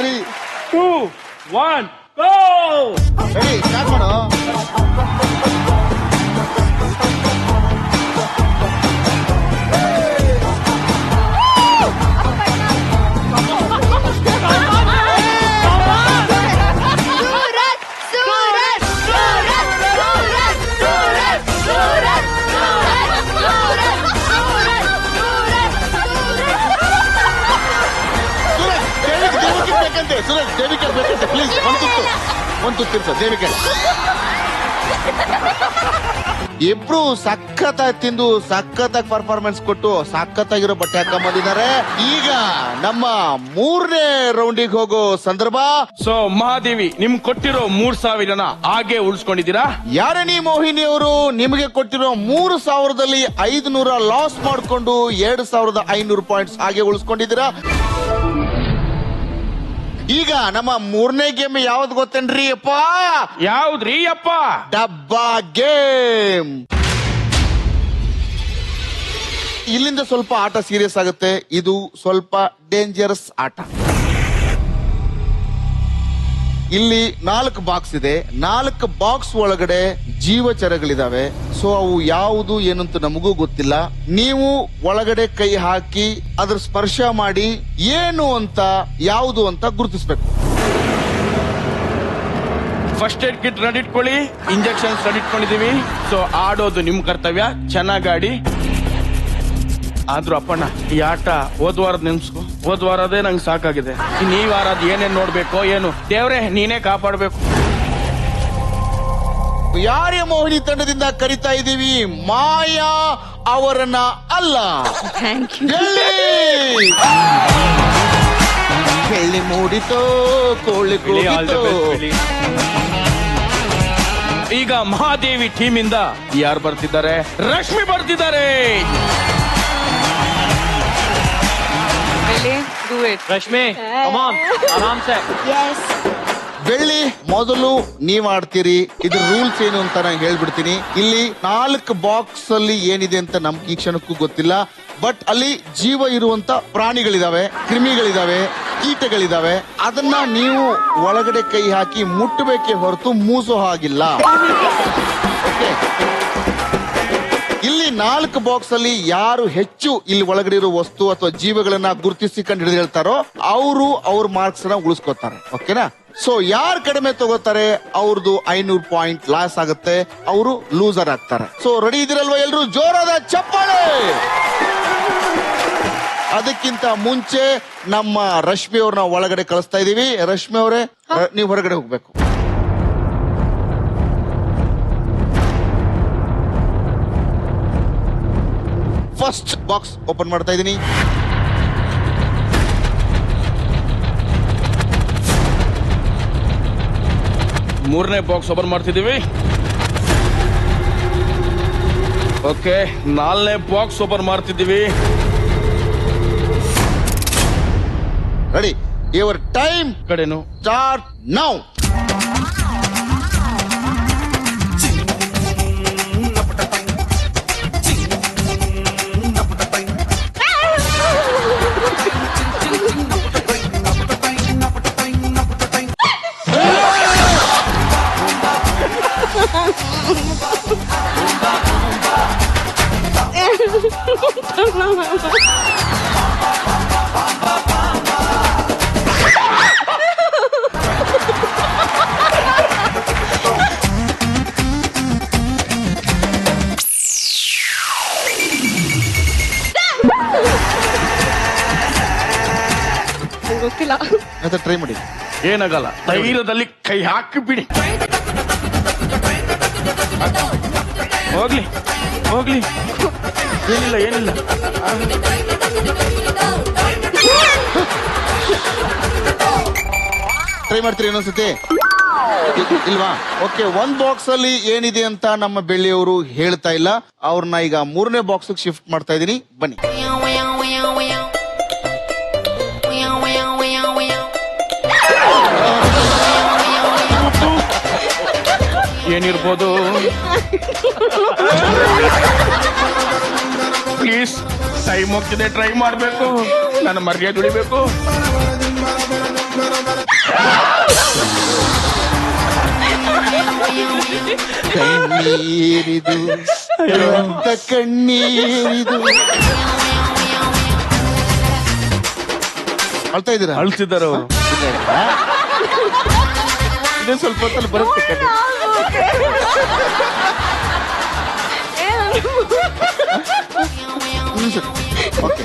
3, 2, 1 ಗೋ. ರೆಡಿ, ಸ್ಟಾರ್ಟ್ ಮಾಡು. ಸುರೇಶ್ ದೇವಿಕೆ ಬೇಕಂತೆ, ಪ್ಲೀಸ್ ಒಂದು ತುತ್ತು ಸರ್ ದೇವಿಕೆ. ಇಬ್ರು ಸಖತ್ತಾಗಿ ತಿಂದು ಸಖತ್ತಾಗಿ ಪರ್ಫಾರ್ಮೆನ್ಸ್ ಕೊಟ್ಟು ಸಖತ್ತಾಗಿರೋ ಬಟ್ಟೆ ಹಾಕೊಂಬಂದಿದ್ದಾರೆ. ಈಗ ನಮ್ಮ 3ನೇ ರೌಂಡಿಗೆ ಹೋಗೋ ಸಂದರ್ಭ. ಸೊ ಮಹಾದೇವಿ, ನಿಮ್ ಕೊಟ್ಟಿರೋ 3,000ನ ಹಾಗೆ ಉಳಿಸ್ಕೊಂಡಿದ್ದೀರಾ? ಯಾರಣಿ ಮೋಹಿನಿ ಅವರು ನಿಮಗೆ ಕೊಟ್ಟಿರೋ 3,000ದಲ್ಲಿ 500 ಲಾಸ್ ಮಾಡಿಕೊಂಡು 2,500 ಪಾಯಿಂಟ್ಸ್ ಹಾಗೆ ಉಳಿಸ್ಕೊಂಡಿದ್ದೀರಾ. ಈಗ ನಮ್ಮ 3ನೇ ಗೇಮ್ ಯಾವ್ದು ಗೊತ್ತೇನ್ರಿ ಅಪ್ಪ? ಯಾವ್ದ್ರಿ ಅಪ್ಪ? ಡಬ್ಬಾ ಗೇಮ್. ಇಲ್ಲಿಂದ ಸ್ವಲ್ಪ ಆಟ ಸೀರಿಯಸ್ ಆಗುತ್ತೆ. ಇದು ಸ್ವಲ್ಪ ಡೇಂಜರಸ್ ಆಟ. ಇಲ್ಲಿ 4 ಬಾಕ್ಸ್ ಇದೆ. 4 ಬಾಕ್ಸ್ ಒಳಗಡೆ ಜೀವಚರಗಳಿದಾವೆ. ಸೊ ಅವು ಯಾವುದು ಏನಂತ ನಮಗೂ ಗೊತ್ತಿಲ್ಲ. ನೀವು ಒಳಗಡೆ ಕೈ ಹಾಕಿ ಅದ್ರ ಸ್ಪರ್ಶ ಮಾಡಿ ಏನು ಅಂತ ಯಾವುದು ಅಂತ ಗುರುತಿಸ್ಬೇಕು. ಫಸ್ಟ್ ಏಡ್ ಕಿಟ್ ರೆಡಿ ಇಟ್ಕೊಳ್ಳಿ, ಇಂಜೆಕ್ಷನ್ಸ್ ರೆಡಿ ಇಟ್ಕೊಂಡಿದೀವಿ. ಸೊ ಆಡೋದು ನಿಮ್ ಕರ್ತವ್ಯ, ಚೆನ್ನಾಗಿ ಆಡಿ. ಆದ್ರೂ ಅಪ್ಪಣ್ಣ, ಈ ಆಟ ಹೋದ್ ವಾರದ ನೆನ್ಸ್ಕೊ. ಹೋದ್ ವಾರದೇ ನಂಗೆ ಸಾಕಾಗಿದೆ. ಇನ್ ಈ ವಾರ ಅದ್ ಏನೇನ್ ನೋಡ್ಬೇಕೋ ಏನು, ದೇವ್ರೆ ನೀನೇ ಕಾಪಾಡ್ಬೇಕು. ಯಾರೇ ಮೋಹಿನಿ ತಂಡದಿಂದ ಕರಿತಾ ಇದ್ದೀವಿ, ಮಾಯಾ ಅವರನ್ನ ಅಲ್ಲ. ಬೆಳ್ಳಿ ಮೂಡಿತೋ ಕೋಳಿ ಕೂಗಿತೋ. ಈಗ ಮಹಾದೇವಿ ಟೀಮ್ ಇಂದ ಯಾರು ಬರ್ತಿದ್ದಾರೆ? ರಶ್ಮಿ ಬರ್ತಿದ್ದಾರೆ. ರಶ್ಮಿ ಆರಾಮ್ ಸೆ. ಬೆಳ್ಳಿ ಮೊದಲು ನೀವ್ ಆಡ್ತೀರಿ. ಇದ್ರ ರೂಲ್ಸ್ ಏನು ಅಂತ ನಾನು ಹೇಳ್ಬಿಡ್ತೀನಿ. ಇಲ್ಲಿ 4 ಬಾಕ್ಸ್ ಅಲ್ಲಿ ಏನಿದೆ ಅಂತ ನಮ್ಗೆ ಈ ಕ್ಷಣಕ್ಕೂ ಗೊತ್ತಿಲ್ಲ. ಬಟ್ ಅಲ್ಲಿ ಜೀವ ಇರುವಂತ ಪ್ರಾಣಿಗಳಿದಾವೆ, ಕ್ರಿಮಿಗಳಿದಾವೆ, ಕೀಟಗಳಿದಾವೆ. ಅದನ್ನ ನೀವು ಒಳಗಡೆ ಕೈ ಹಾಕಿ ಮುಟ್ಟಬೇಕೇ ಹೊರತು ಮೂಸೋ ಹಾಗಿಲ್ಲ. ಓಕೆ, ಇಲ್ಲಿ 4 ಬಾಕ್ಸ್ ಅಲ್ಲಿ ಯಾರು ಹೆಚ್ಚು ಇಲ್ಲಿ ಒಳಗಡೆ ಇರೋ ವಸ್ತು ಅಥವಾ ಜೀವಗಳನ್ನ ಗುರುತಿಸಿ ಕಂಡು ಹಿಡಿದು ಹೇಳ್ತಾರೋ ಅವರು ಅವ್ರ ಮಾರ್ಕ್ಸ್ ನ ಉಳಿಸ್ಕೊತಾರೆ. ಓಕೆನಾ? ಸೊ ಯಾರು ಕಡಿಮೆ ತಗೋತಾರೆ ಅವ್ರದ್ದು 500 ಪಾಯಿಂಟ್ ಲಾಸ್ ಆಗುತ್ತೆ, ಅವರು ಲೂಸರ್ ಆಗ್ತಾರೆ. ಸೊ ರೆಡಿ ಇದಿರಲ್ವಾ ಎಲ್ರು? ಜೋರಾದ ಚಪ್ಪಾಳೆ. ಅದಕ್ಕಿಂತ ಮುಂಚೆ ನಮ್ಮ ರಶ್ಮಿ ಅವ್ರನ್ನ ಒಳಗಡೆ ಕಳಿಸ್ತಾ ಇದೀವಿ. ರಶ್ಮಿ ಅವರೇ, ನೀವು ಹೊರಗಡೆ ಹೋಗ್ಬೇಕು. ಫಸ್ಟ್ ಬಾಕ್ಸ್ ಓಪನ್ ಮಾಡ್ತಾ ಇದೀನಿ. ಮೂರನೇ ಬಾಕ್ಸ್ ಓಪನ್ ಮಾಡ್ತಿದೀವಿ. ಓಕೆ, 4ನೇ ಬಾಕ್ಸ್ ಓಪನ್ ಮಾಡ್ತಿದೀವಿ. ರೆಡಿ, ಯುವರ್ ಟೈಮ್ ಕಡೆನು ಸ್ಟಾರ್ಟ್ ನೌ. ನಂಗೆ ಗೊತ್ತಿಲ್ಲ. ಮತ್ತೆ ಟ್ರೈ ಮಾಡಿ. ಏನಾಗಲ್ಲ, ಧೈರ್ಯದಲ್ಲಿ ಕೈ ಹಾಕಿ ಬಿಡಿ. ಹೋಗ್ಲಿ ಹೋಗ್ಲಿ, ಏನಿಲ್ಲ ಏನಿಲ್ಲ. ಟ್ರೈ ಮಾಡ್ತೀರಿ ಇನ್ನೊಂದ್ಸತಿ ಇಲ್ವಾ? ಓಕೆ, ಒಂದ್ ಬಾಕ್ಸ್ ಅಲ್ಲಿ ಏನಿದೆ ಅಂತ ನಮ್ಮ ಬೆಳ್ಳಿಯವರು ಹೇಳ್ತಾ ಇಲ್ಲ. ಅವ್ರನ್ನ ಈಗ 3ನೇ ಬಾಕ್ಸ್ ಶಿಫ್ಟ್ ಮಾಡ್ತಾ ಇದೀನಿ, ಬನ್ನಿ. ಏನಿರ್ಬೋದು? ಪ್ಲೀಸ್, ಟೈಮ್ ಹೋಗ್ತಿದೆ, ಟ್ರೈ ಮಾಡ್ಬೇಕು, ನನ್ನ ಮರ್ಯಾದೆ ಉಳಿಬೇಕು. ಕಣ್ಣೀರಿದು ಎಂತ ಕಣ್ಣೀರಿದು. ಅಳ್ತಾ ಇದ್ದೀರಾ? ಅಳ್ತಿದ್ದಾರೆ ಅವರು. ಇನ್ನೊಂದ್ ಸ್ವಲ್ಪ ಹೊತ್ತಲ್ಲಿ ಬರುತ್ತೆ ಕಣ್ಣು.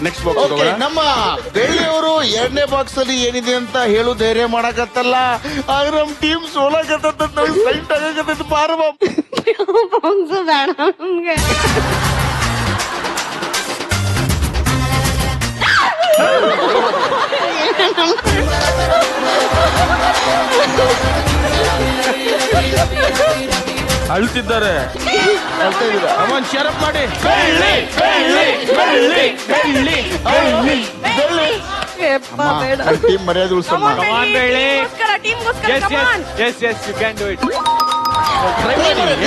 ನೆಕ್ಸ್ಟ್ ಬಾಕ್ಸ್ Okay, ನಮ್ಮ ಬೆಳ್ಳಿಯವರು 2ನೇ ಬಾಕ್ಸ್ ಅಲ್ಲಿ ಏನಿದೆ ಅಂತ ಹೇಳು ಧೈರ್ಯ ಮಾಡಕತ್ತಲ್ಲ. ಆಗ ನಮ್ ಟೀಮ್ ಸೋಲಾಗತ್ತ, ಸೈಟ್ ಆಗಕತ್ತ. ಬಾರಮ್ಮ, ಬಾಕ್ಸ್ ಬೇಡ ನಮ್ಗೆ. ಅಳ್ತಿದ್ದಾರೆ. ಅಳ್ತಾ ಇದ್ದೀರಾ? ಅಮ್ಮನ್ ಶರಪ್ ಮಾಡಿ. ಬೆಳ್ಳಿ ಬೆಳ್ಳಿ ಬೆಳ್ಳಿ ಬೆಳ್ಳಿ ಬೆಳ್ಳಿ ಬೆಳ್ಳಿ. ಯಪ್ಪ, ಬೇಡ. ಟೀಮ್ ಮರ್ಯಾದೆ ಉಳಿಸಮ್ಮ. ಟೀಮ್ಗೋಸ್ಕರ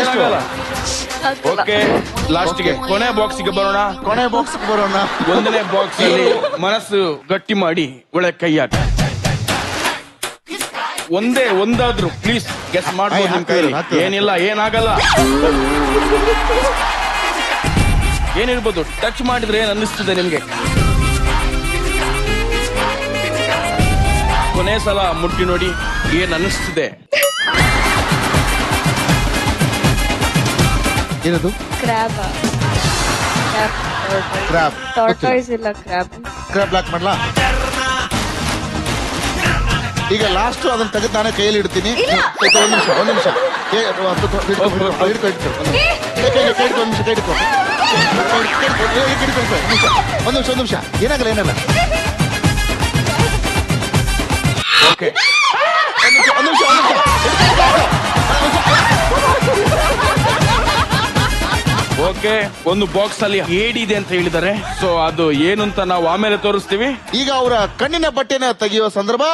ಏನಾಗಲ್ಲ. ಓಕೆ, ಲಾಸ್ಟ್ಗೆ ಕೊನೆ ಬಾಕ್ಸ್ಗೆ ಬರೋಣ. ಕೊನೆ ಬಾಕ್ಸ್ ಬರೋಣ. 1ನೇ ಬಾಕ್ಸ್ ಅಲ್ಲಿ ಮನಸ್ಸು ಗಟ್ಟಿ ಮಾಡಿ ಒಳ್ಳೆ ಕೈ ಹಾಕಿ. ಒಂದಾದ್ರು ಪ್ಲೀಸ್ ಗೆಸ್ ಮಾಡ್ಬೋದು ನಿಮ್ ಕೈಲಿ. ಏನಿಲ್ಲ, ಏನಾಗಲ್ಲ. ಏನಿರ್ಬೋದು? ಟಚ್ ಮಾಡಿದ್ರೆ ಏನ್ ಅನ್ನಿಸ್ತದೆ ನಿಮ್ಗೆ? ಕೊನೆ ಸಲ ಮುಟ್ಟಿ ನೋಡಿ ಏನ್ ಅನ್ನಿಸ್ತದೆ. ಏನದು? ಕ್ರ್ಯಾಬ್. ಕ್ರಾಬ್. ಟಾರ್ಟಾಯ್ಸ್ ಇಲ್ಲ, ಕ್ರ್ಯಾಬ್. ಕ್ರಾಬ್ ಲಾಕ್ ಮಾಡ್ಲಾ? ಈಗ ಲಾಸ್ಟ್ ಅದನ್ನ ತೆಗೆದು ನಾನೇ ಕೈಯಲ್ಲಿ ಇಡ್ತೀನಿ. ಒಂದ್ ನಿಮಿಷ ಒಂದ್ ನಿಮಿಷ ಏನಾಗಲ್ಲ ಏನಾಗಲ್ಲ. ಓಕೆ, ಒಂದ್ ನಿಮಿಷ ಓಕೆ. ಒಂದು ಬಾಕ್ಸ್ ಅಲ್ಲಿ ಏಡಿದೆ ಅಂತ ಹೇಳಿದ್ದಾರೆ. ಸೊ ಅದು ಏನು ಅಂತ ನಾವು ಆಮೇಲೆ ತೋರಿಸ್ತೀವಿ. ಈಗ ಅವರ ಕಣ್ಣಿನ ಬಟ್ಟೆನ ತೆಗೆಯುವ ಸಂದರ್ಭ.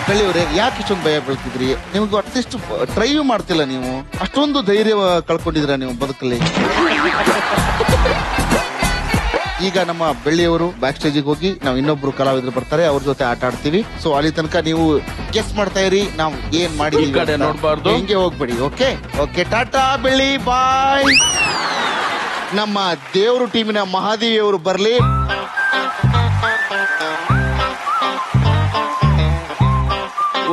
ಬೆಳ್ಳಿಯವರೇ, ಯಾಕೆ ಇಷ್ಟೊಂದು ಭಯ ಬೀಳ್ತಿದ್ರಿ? ನಿಮ್ಗೆ ಅಟ್ಲೀಸ್ಟ್ ಟ್ರೈ ಮಾಡ್ತಿಲ್ಲ ನೀವು. ಅಷ್ಟೊಂದು ಧೈರ್ಯ ಕಳ್ಕೊಂಡಿದ್ರ ನೀವು ಬದುಕಲ್ಲಿ. ಈಗ ನಮ್ಮ ಬೆಳ್ಳಿಯವರು ಬ್ಯಾಕ್ ಸ್ಟೇಜಿಗೆ ಹೋಗಿ ನಾವು ಇನ್ನೊಬ್ರು ಕಲಾವಿದರು ಬರ್ತಾರೆ, ಅವ್ರ ಜೊತೆ ಆಟ ಆಡ್ತೀವಿ. ಸೊ ಅಲ್ಲಿ ತನಕ ನೀವು ಗೆಸ್ ಮಾಡ್ತಾ ಇರಿ ನಾವು ಏನ್ ಮಾಡಿದೀವಿ. ಈ ಕಡೆ ನೋಡ್ಬಾರ್ದು. ಹಿಂಗೆ ಹೋಗ್ಬೇಡಿ. ಓಕೆ ಓಕೆ, ಟಾಟಾ ಬೆಳ್ಳಿ, ಬಾಯ್. ನಮ್ಮ ದೇವರು ಟೀಮಿನ ಮಹಾದೇವಿ ಅವರು ಬರ್ಲಿ.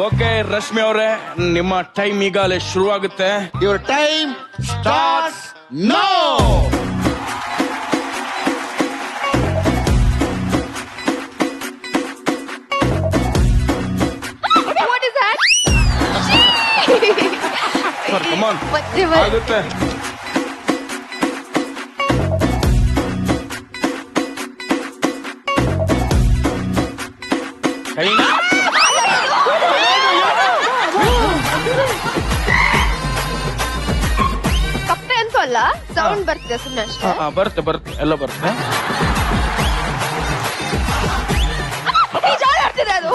ಓಕೆ ರಶ್ಮಿ ಅವರೇ, ನಿಮ್ಮ ಟೈಮ್ ಈಗಾಗಲೇ ಶುರುವಾಗುತ್ತೆ. Your time starts now. What is that? Come on. Whatever. ಆಗುತ್ತೆ. ಕಪ್ಪೆ ಅಂತೂ ಅಲ್ಲ, ಸೌಂಡ್ ಬರ್ತಿದೆ ಸುಮ್ಮನೆ ಅಷ್ಟೇ. ಬರುತ್ತೆ ಬರುತ್ತೆ, ಎಲ್ಲ ಬರುತ್ತೆ. ನಿಜ ಆಡ್ತಿದೆ ಅದು.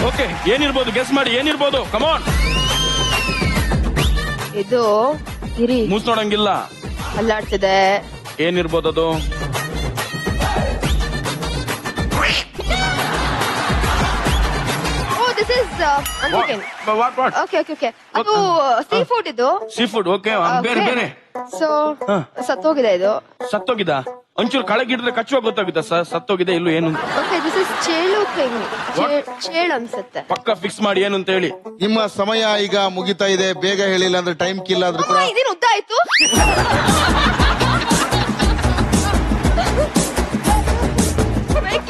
ಓಕೆ, ಏನಿರ್ಬೋದು? ಗೆಸ್ ಮಾಡಿ, ಏನಿರ್ಬೋದು? ಕಮಾನ್. ಇದು ಗಿರಿ ಮೂಸ್ ನೋಡಂಗಿಲ್ಲ. ಅಲ್ಲಾಡ್ತಿದೆ. ಏನಿರ್ಬೋದು ಅದು? Oh, this is okay. ಅದು ಸೀ ಫುಡ್ ಇದು. Sea food. ಓಕೆ, ಬೇರೆ ಬೇರೆ. ಸೊ ಸತ್ತೋಗಿದೆ ಇದು. ಸತ್ತೋಗಿದ? ಒಂಚೂರು ಕೆಳಗಿಡ್ರೆ ಕಚ್ಚುವಾಗ ಗೊತ್ತಾಗುತ್ತೆ ಸರ್ ಸತ್ತೋಗಿದೆ ಇಲ್ಲೂ ಏನು ಅಂತ. ಓಕೆ ದಿಸ್ ಇಸ್ ಚೇಳು ಕೆಂಗು ಚೇಳು ಅನ್ಸುತ್ತೆ. ಪಕ್ಕ ಫಿಕ್ಸ್ ಮಾಡಿ ಏನು ಅಂತ ಹೇಳಿ. ನಿಮ್ಮ ಸಮಯ ಈಗ ಮುಗಿತಾ ಇದೆ, ಬೇಗ ಹೇಳಿಲ್ಲ ಅಂದ್ರೆ ಟೈಮ್ ಕಿಲ್ ಆದ್ರೂ ಕೂಡ. ಇದೇನು ಉದ್ದ ಆಯ್ತು.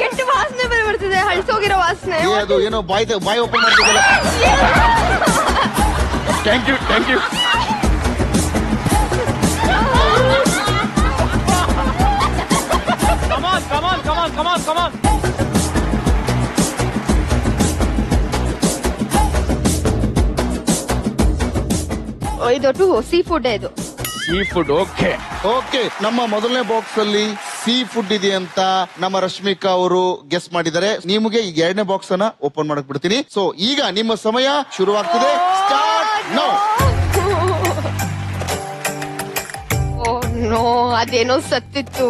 ಕೆಟ್ಟ ವಾಸನೆ ಬರ್ತಿದೆ, ಹಳ್ಸೋಗಿರೋ ವಾಸನೆ. ಅದು ಏನೋ ಬಾಯಿ ಓಪನ್ ಮಾಡ್ತಿದ್ದಲ್ಲ. Thank you thank you. ಇದು ಸೀ ಫುಡ್ ಇದು. Sea food okay. ಓಕೆ, ನಮ್ಮ ಮೊದಲನೇ ಬಾಕ್ಸ್ ಅಲ್ಲಿ ಸೀ ಫುಡ್ ಇದೆ ಅಂತ ನಮ್ಮ ರಶ್ಮಿಕಾ ಅವರು ಗೆಸ್ ಮಾಡಿದ್ದಾರೆ. ನಿಮಗೆ ಈಗ ಎರಡನೇ ಬಾಕ್ಸ್ ಅನ್ನ ಓಪನ್ ಮಾಡಕ್ ಬಿಡ್ತೀನಿ. ಸೊ ಈಗ ನಿಮ್ಮ ಸಮಯ ಶುರುವಾಗ್ತಿದೆ. Start now. ನೋ, ಅದೇನೋ ಸತ್ತಿತ್ತು.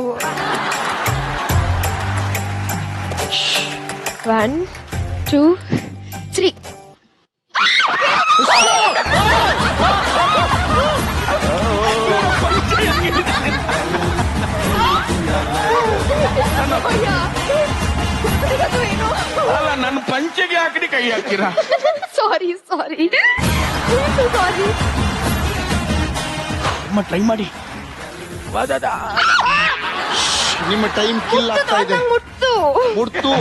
1 2 3. ಅಲ್ಲ ನನ್ನ ಪಂಚೆಗೆ ಹಾಕಿ ಕೈ ಹಾಕ್ತೀರಾ? ಸಾರಿ ಸಾರಿ ಸಾರಿ. ಟ್ರೈ ಮಾಡಿ. ನಿಮ್ಮ ಟೈಮ್ ಕಿಲ್ ಆಗ್ತಾ ಇದೆ. ಮುಟ್ತು.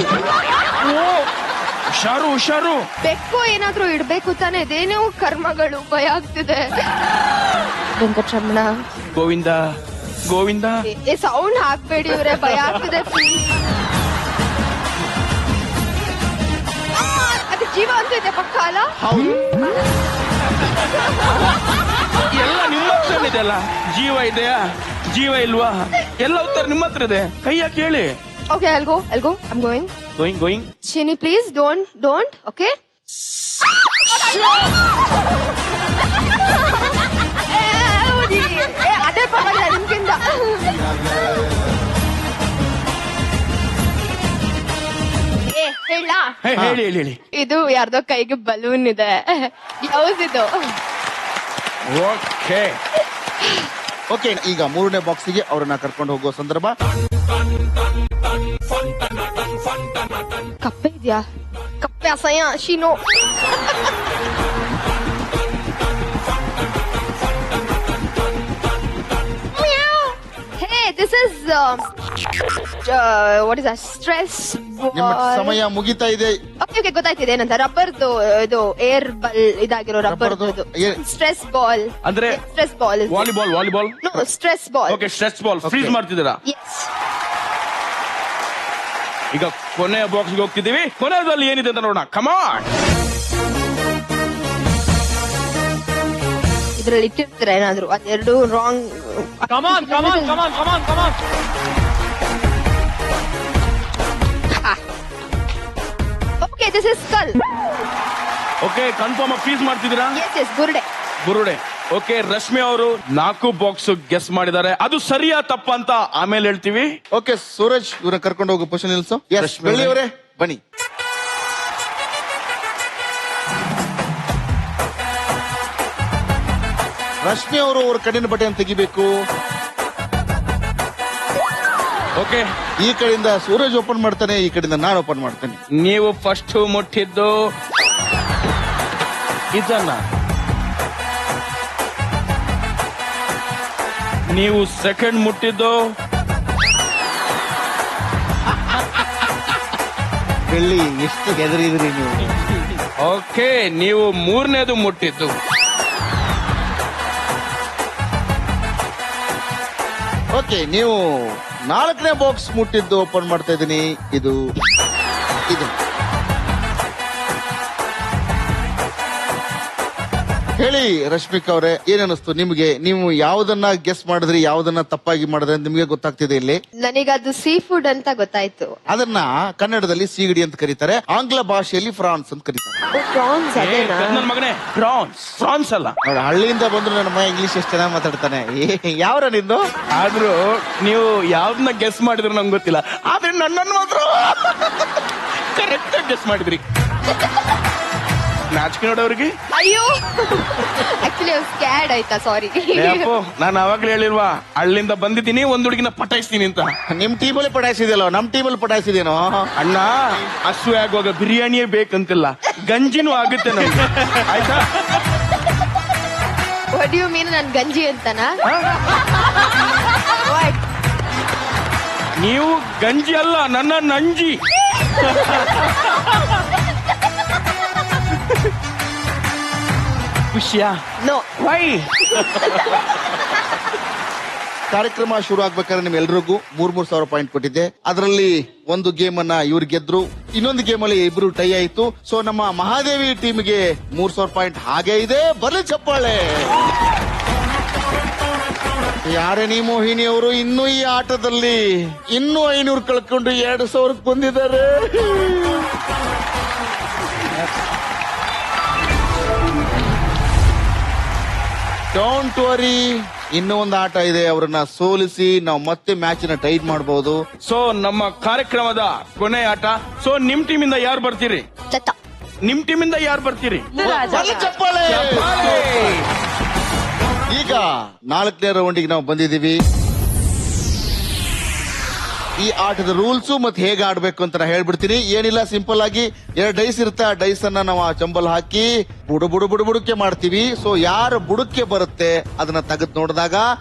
ಹುಷಾರು ಹುಷಾರು. ಬೆಕ್ಕು ಏನಾದ್ರೂ ಇಡ್ಬೇಕು ತಾನೇ, ಇದೇನೋ ಕರ್ಮಗಳು. ಭಯ ಆಗ್ತಿದೆ. ವೆಂಕಟರಮಣ ಗೋವಿಂದ ಗೋವಿಂದ. ಸೌಂಡ್ ಹಾಕ್ಬೇಡಿ ಇವ್ರೆ, ಭಯ ಆಗ್ತಿದೆ. ಅದು ಜೀವ ಅಂತ ಇದೆ ಪಕ್ಕ ಅಲ್ಲ? ಎಲ್ಲ ನಿಮ್ಮ ಹತ್ರ ಇದೆಯಲ್ಲ. ಜೀವ ಇದೆಯಾ ಜೀವ ಇಲ್ವಾ ಎಲ್ಲ ಉತ್ತರ ನಿಮ್ಮ ಹತ್ರ ಇದೆ. ಕೈ ಹಾಕಿ ಹೇಳಿ. Okay, I'll go. I'm going. Going. Shini, please don't. Okay? ಅದೇ ಪರವಾಗಿಲ್ಲ ನಿಮ್ಗಿಂತ. ಹೇಳ ಹೇಳಿ. ಇದು ಯಾರ್ದೋ ಕೈಗೆ ಬಲೂನ್ ಇದೆ. ಗ್ಲೌಸ್ ಇದು. ಓಕೆ ಓಕೆ, ಈಗ ಮೂರನೇ ಬಾಕ್ಸಿಗೆ ಅವರನ್ನ ಕರ್ಕೊಂಡು ಹೋಗುವ ಸಂದರ್ಭ. ಕಪ್ಪೆ ಇದೆಯಾ? ಕಪ್ಪೆ ಅಸಹ್ಯ. ಶಿನೋ. Hey, this is what is that? Stress ನಿಮ್ಮ ball. ಸಮಯ ಮುಗಿತಾ ಇದೆ. ಓಕೆ ಗೊತ್ತಾಯ್ತಿದೆ ಏನಂತ. ರಬ್ಬರ್ದು ಇದು ಏರ್ ಬಲ್ ಇದಾಗಿರೋ ರಬ್ಬರ್ದು. ಸ್ಟ್ರೆಸ್ ಬಾಲ್ ಅಂದ್ರೆ stress ball. Volleyball. No, stress ball. Okay, stress ball. Freeze ಮಾಡ್ತಿದ್ದೀರಾ? Yes. ಈಗ ಕೊನೆಯ ಬಾಕ್ಸ್ಗೆ ಹೋಗ್ತಿದ್ದೀವಿ. ಕೊನೆಯಲ್ಲಿ ಏನಿದೆ ಅಂತ ನೋಡೋಣ. ಕಮಾನ್. ಇದ್ರಲ್ಲಿ ಇಟ್ಟಿರ್ತೀರ ಏನಾದ್ರು, ಅದೆರಡು wrong. Okay, this is skull. Okay, confirm freeze ಮಾಡ್ತಿದ್ದೀರಾ? ಎಸ್ ಬುರುಡೆ. ಓಕೆ, ರಶ್ಮಿ ಅವರು 4 ಬಾಕ್ಸ್ ಗೆಸ್ ಮಾಡಿದ್ದಾರೆ. ಅದು ಸರಿಯಾ ತಪ್ಪ ಅಂತ ಆಮೇಲೆ ಹೇಳ್ತೀವಿ. ಓಕೆ, ಸೂರಜ್ ಇವ್ರನ್ನ ಕರ್ಕೊಂಡು ಹೋಗೋ ಪೊಸಿಷನ್ ನಿಲ್ಸು. ರಶ್ಮಿ ಬೆಳ್ಳಿ ಅವರೇ ಬನ್ನಿ. ರಶ್ಮಿ ಅವರು ಅವ್ರ ಕಡೆಯ ಬಟ್ಟೆಯನ್ನು ತೆಗಿಬೇಕು. ಓಕೆ, ಈ ಕಡೆಯಿಂದ ಸೂರಜ್ ಓಪನ್ ಮಾಡ್ತಾನೆ, ಈ ಕಡೆಯಿಂದ ನಾನು ಓಪನ್ ಮಾಡ್ತೇನೆ. ನೀವು ಫಸ್ಟ್ ಮುಟ್ಟಿದ್ದು ಇದನ್ನ, ನೀವು ಸೆಕೆಂಡ್ ಮುಟ್ಟಿದ್ದು ಬೆಳ್ಳಿ. ಎಷ್ಟು ಗೆದರಿದ್ರಿ ನೀವು. ಓಕೆ, ನೀವು ಮೂರನೇದು ಮುಟ್ಟಿದ್ದು. ಓಕೆ, ನೀವು 4ನೇ ಬಾಕ್ಸ್ ಮುಟ್ಟಿದ್ದು ಓಪನ್ ಮಾಡ್ತಾ ಇದ್ದೀನಿ. ಇದು ಹೇಳಿ ರಶ್ಮಿಕಾ ಅವರೇ, ಏನನ್ನಿಸ್ತು ನಿಮ್ಗೆ? ನೀವು ಯಾವ್ದನ್ನ ಗೆಸ್ ಮಾಡಿದ್ರಿ, ಯಾವ್ದನ್ನ ತಪ್ಪಾಗಿ ಮಾಡಿದ್ರಿ ಅಂತ ನಿಮ್ಗೆ ಗೊತ್ತಾಗ್ತಿದೆ ಇಲ್ಲಿ? ನನಗದು ಸೀ ಫುಡ್ ಅಂತ ಗೊತ್ತಾಯ್ತು. ಅದನ್ನ ಕನ್ನಡದಲ್ಲಿ ಸೀಗಡಿ ಅಂತ ಕರೀತಾರೆ, ಆಂಗ್ಲ ಭಾಷೆಯಲ್ಲಿ ಫ್ರಾನ್ಸ್ ಅಂತ ಕರೀತಾರೆ. ಪ್ರಾನ್ಸ್ ಅದೇನಾ? ನನ್ನ ಮಗನೇ, ಫ್ರಾನ್ಸ್ ಅಲ್ಲ. ನೋಡಿ, ಹಳ್ಳಿಯಿಂದ ಬಂದ್ರು ನನ್ನ ಮಗ ಇಂಗ್ಲಿಷ್ ಎಷ್ಟು ಚೆನ್ನಾಗಿ ಮಾತಾಡ್ತಾನೆ. ಯಾವ್ರ ನಿಂದು? ಆದ್ರೂ ನೀವು ಯಾವ್ದನ್ನ ಗೆಸ್ ಮಾಡಿದ್ರು ನಂಗೆ ಗೊತ್ತಿಲ್ಲ, ಆದ್ರೆ ನನ್ನನ್ನು ಮಾತ್ರ ಕರೆಕ್ಟ್ ಗೆಸ್ ಮಾಡಿದ್ರಿ. ನಾಚಿಕೆ ನೋಡೋರಿಗೆ ಅಯ್ಯೋ ಆಕ್ಚುಲಿ ಸ್ಕ್ಯಾಡ್ ಆಯ್ತಾ ಸಾರಿ. ಅಪ್ಪು ನಾನು ಅವಾಗ್ಲೇ ಹೇಳಿಲ್ವಾ ಹಳ್ಳಿಂದ ಬಂದಿದ್ದೀನಿ ಒಂದ್ ಹುಡುಗಿನ ಪಟಾಯಿಸ್ತೀನಿ ಅಂತ. ನಿಮ್ ಟೀಮಲ್ಲಿ ಪಟಾಯಿಸಿದೆಯಲ್ಲ, ನಮ್ ಟೀಮಲ್ಲಿ ಪಟಾಯಿಸಿದೇನೋ. ಅಣ್ಣ ಹಸು ಆಗುವಾಗ ಬಿರಿಯಾನಿಯೇ ಬೇಕಂತಿಲ್ಲ, ಗಂಜಿನೂ ಆಗುತ್ತೆ ನಮ್ಗೆ ಆಯ್ತಾ. ವಾಟ್ ಯು ಮೀನ್ ನನ್ ಗಂಜಿ ಅಂತನಾ? ನೀವು ಗಂಜಿ ಅಲ್ಲ ನನ್ನ ನಂಜಿ. ಖುಷಿಯಾ? ನೋ. ವೈ? ಕಾರ್ಯಕ್ರಮ ಶುರು ಆಗ್ಬೇಕಾದ್ರೆ ನಿಮ್ಗೆಲ್ರಿಗೂ 3,000 ಪಾಯಿಂಟ್ ಕೊಟ್ಟಿದ್ದೆ. ಅದರಲ್ಲಿ ಒಂದು ಗೇಮ್ ಅನ್ನ ಇವ್ರು ಗೆದ್ರು, ಇನ್ನೊಂದು ಗೇಮ್ ಅಲ್ಲಿ ಇಬ್ರು ಟೈ ಆಯ್ತು. ಸೊ ನಮ್ಮ ಮಹಾದೇವಿ ಟೀಮ್ಗೆ 3,000 ಪಾಯಿಂಟ್ ಹಾಗೆ ಇದೆ. ಬರ್ಲಿ ಚಪ್ಪಾಳೆ. ಯಾರೇ ನೀ ಮೋಹಿನಿ ಅವರು ಇನ್ನೂ ಈ ಆಟದಲ್ಲಿ ಇನ್ನೂ 500 ಕಳ್ಕೊಂಡು 2,000 ಬಂದಿದ್ದಾರೆ. ಡೋಂಟ್ ವರಿ, ಇನ್ನೂ ಒಂದು ಆಟ ಇದೆ. ಅವ್ರನ್ನ ಸೋಲಿಸಿ ನಾವು ಮತ್ತೆ ಮ್ಯಾಚ್ ನ ಟೈಟ್ ಮಾಡಬಹುದು. ಸೊ ನಮ್ಮ ಕಾರ್ಯಕ್ರಮದ ಕೊನೆ ಆಟ. ಸೊ ನಿಮ್ ಟೀಮಿಂದ ಯಾರು ಬರ್ತೀರಿ? ಲತಾ. ನಿಮ್ ಟೀಮಿಂದ ಯಾರು ಬರ್ತೀರಿ? ಬರ್ಲಿ ಚಪ್ಪಾಳೆ. ಈಗ 4ನೇ ರೌಂಡಿಗೆ ನಾವು ಬಂದಿದ್ದೀವಿ. ಈ ಆಟದ ರೂಲ್ಸ್ ಮತ್ತೆ ಹೇಗೆ ಆಡ್ಬೇಕು ಅಂತ ನಾ ಹೇಳ್ಬಿಡ್ತೀನಿ. ಏನಿಲ್ಲ, ಸಿಂಪಲ್ ಆಗಿ 2 ಡೈಸ್ ಇರುತ್ತೆ. ಆ ಡೈಸ್ ಅನ್ನ ನಾವು ಆ ಚಂಬಲ್ ಹಾಕಿ ಬುಡಕ್ಕೆ ಮಾಡ್ತೀವಿ. ಸೊ ಯಾರು ಬುಡಕ್ಕೆ ಬರುತ್ತೆ ಅದನ್ನ ತೆಗೆದು ನೋಡಿದಾಗ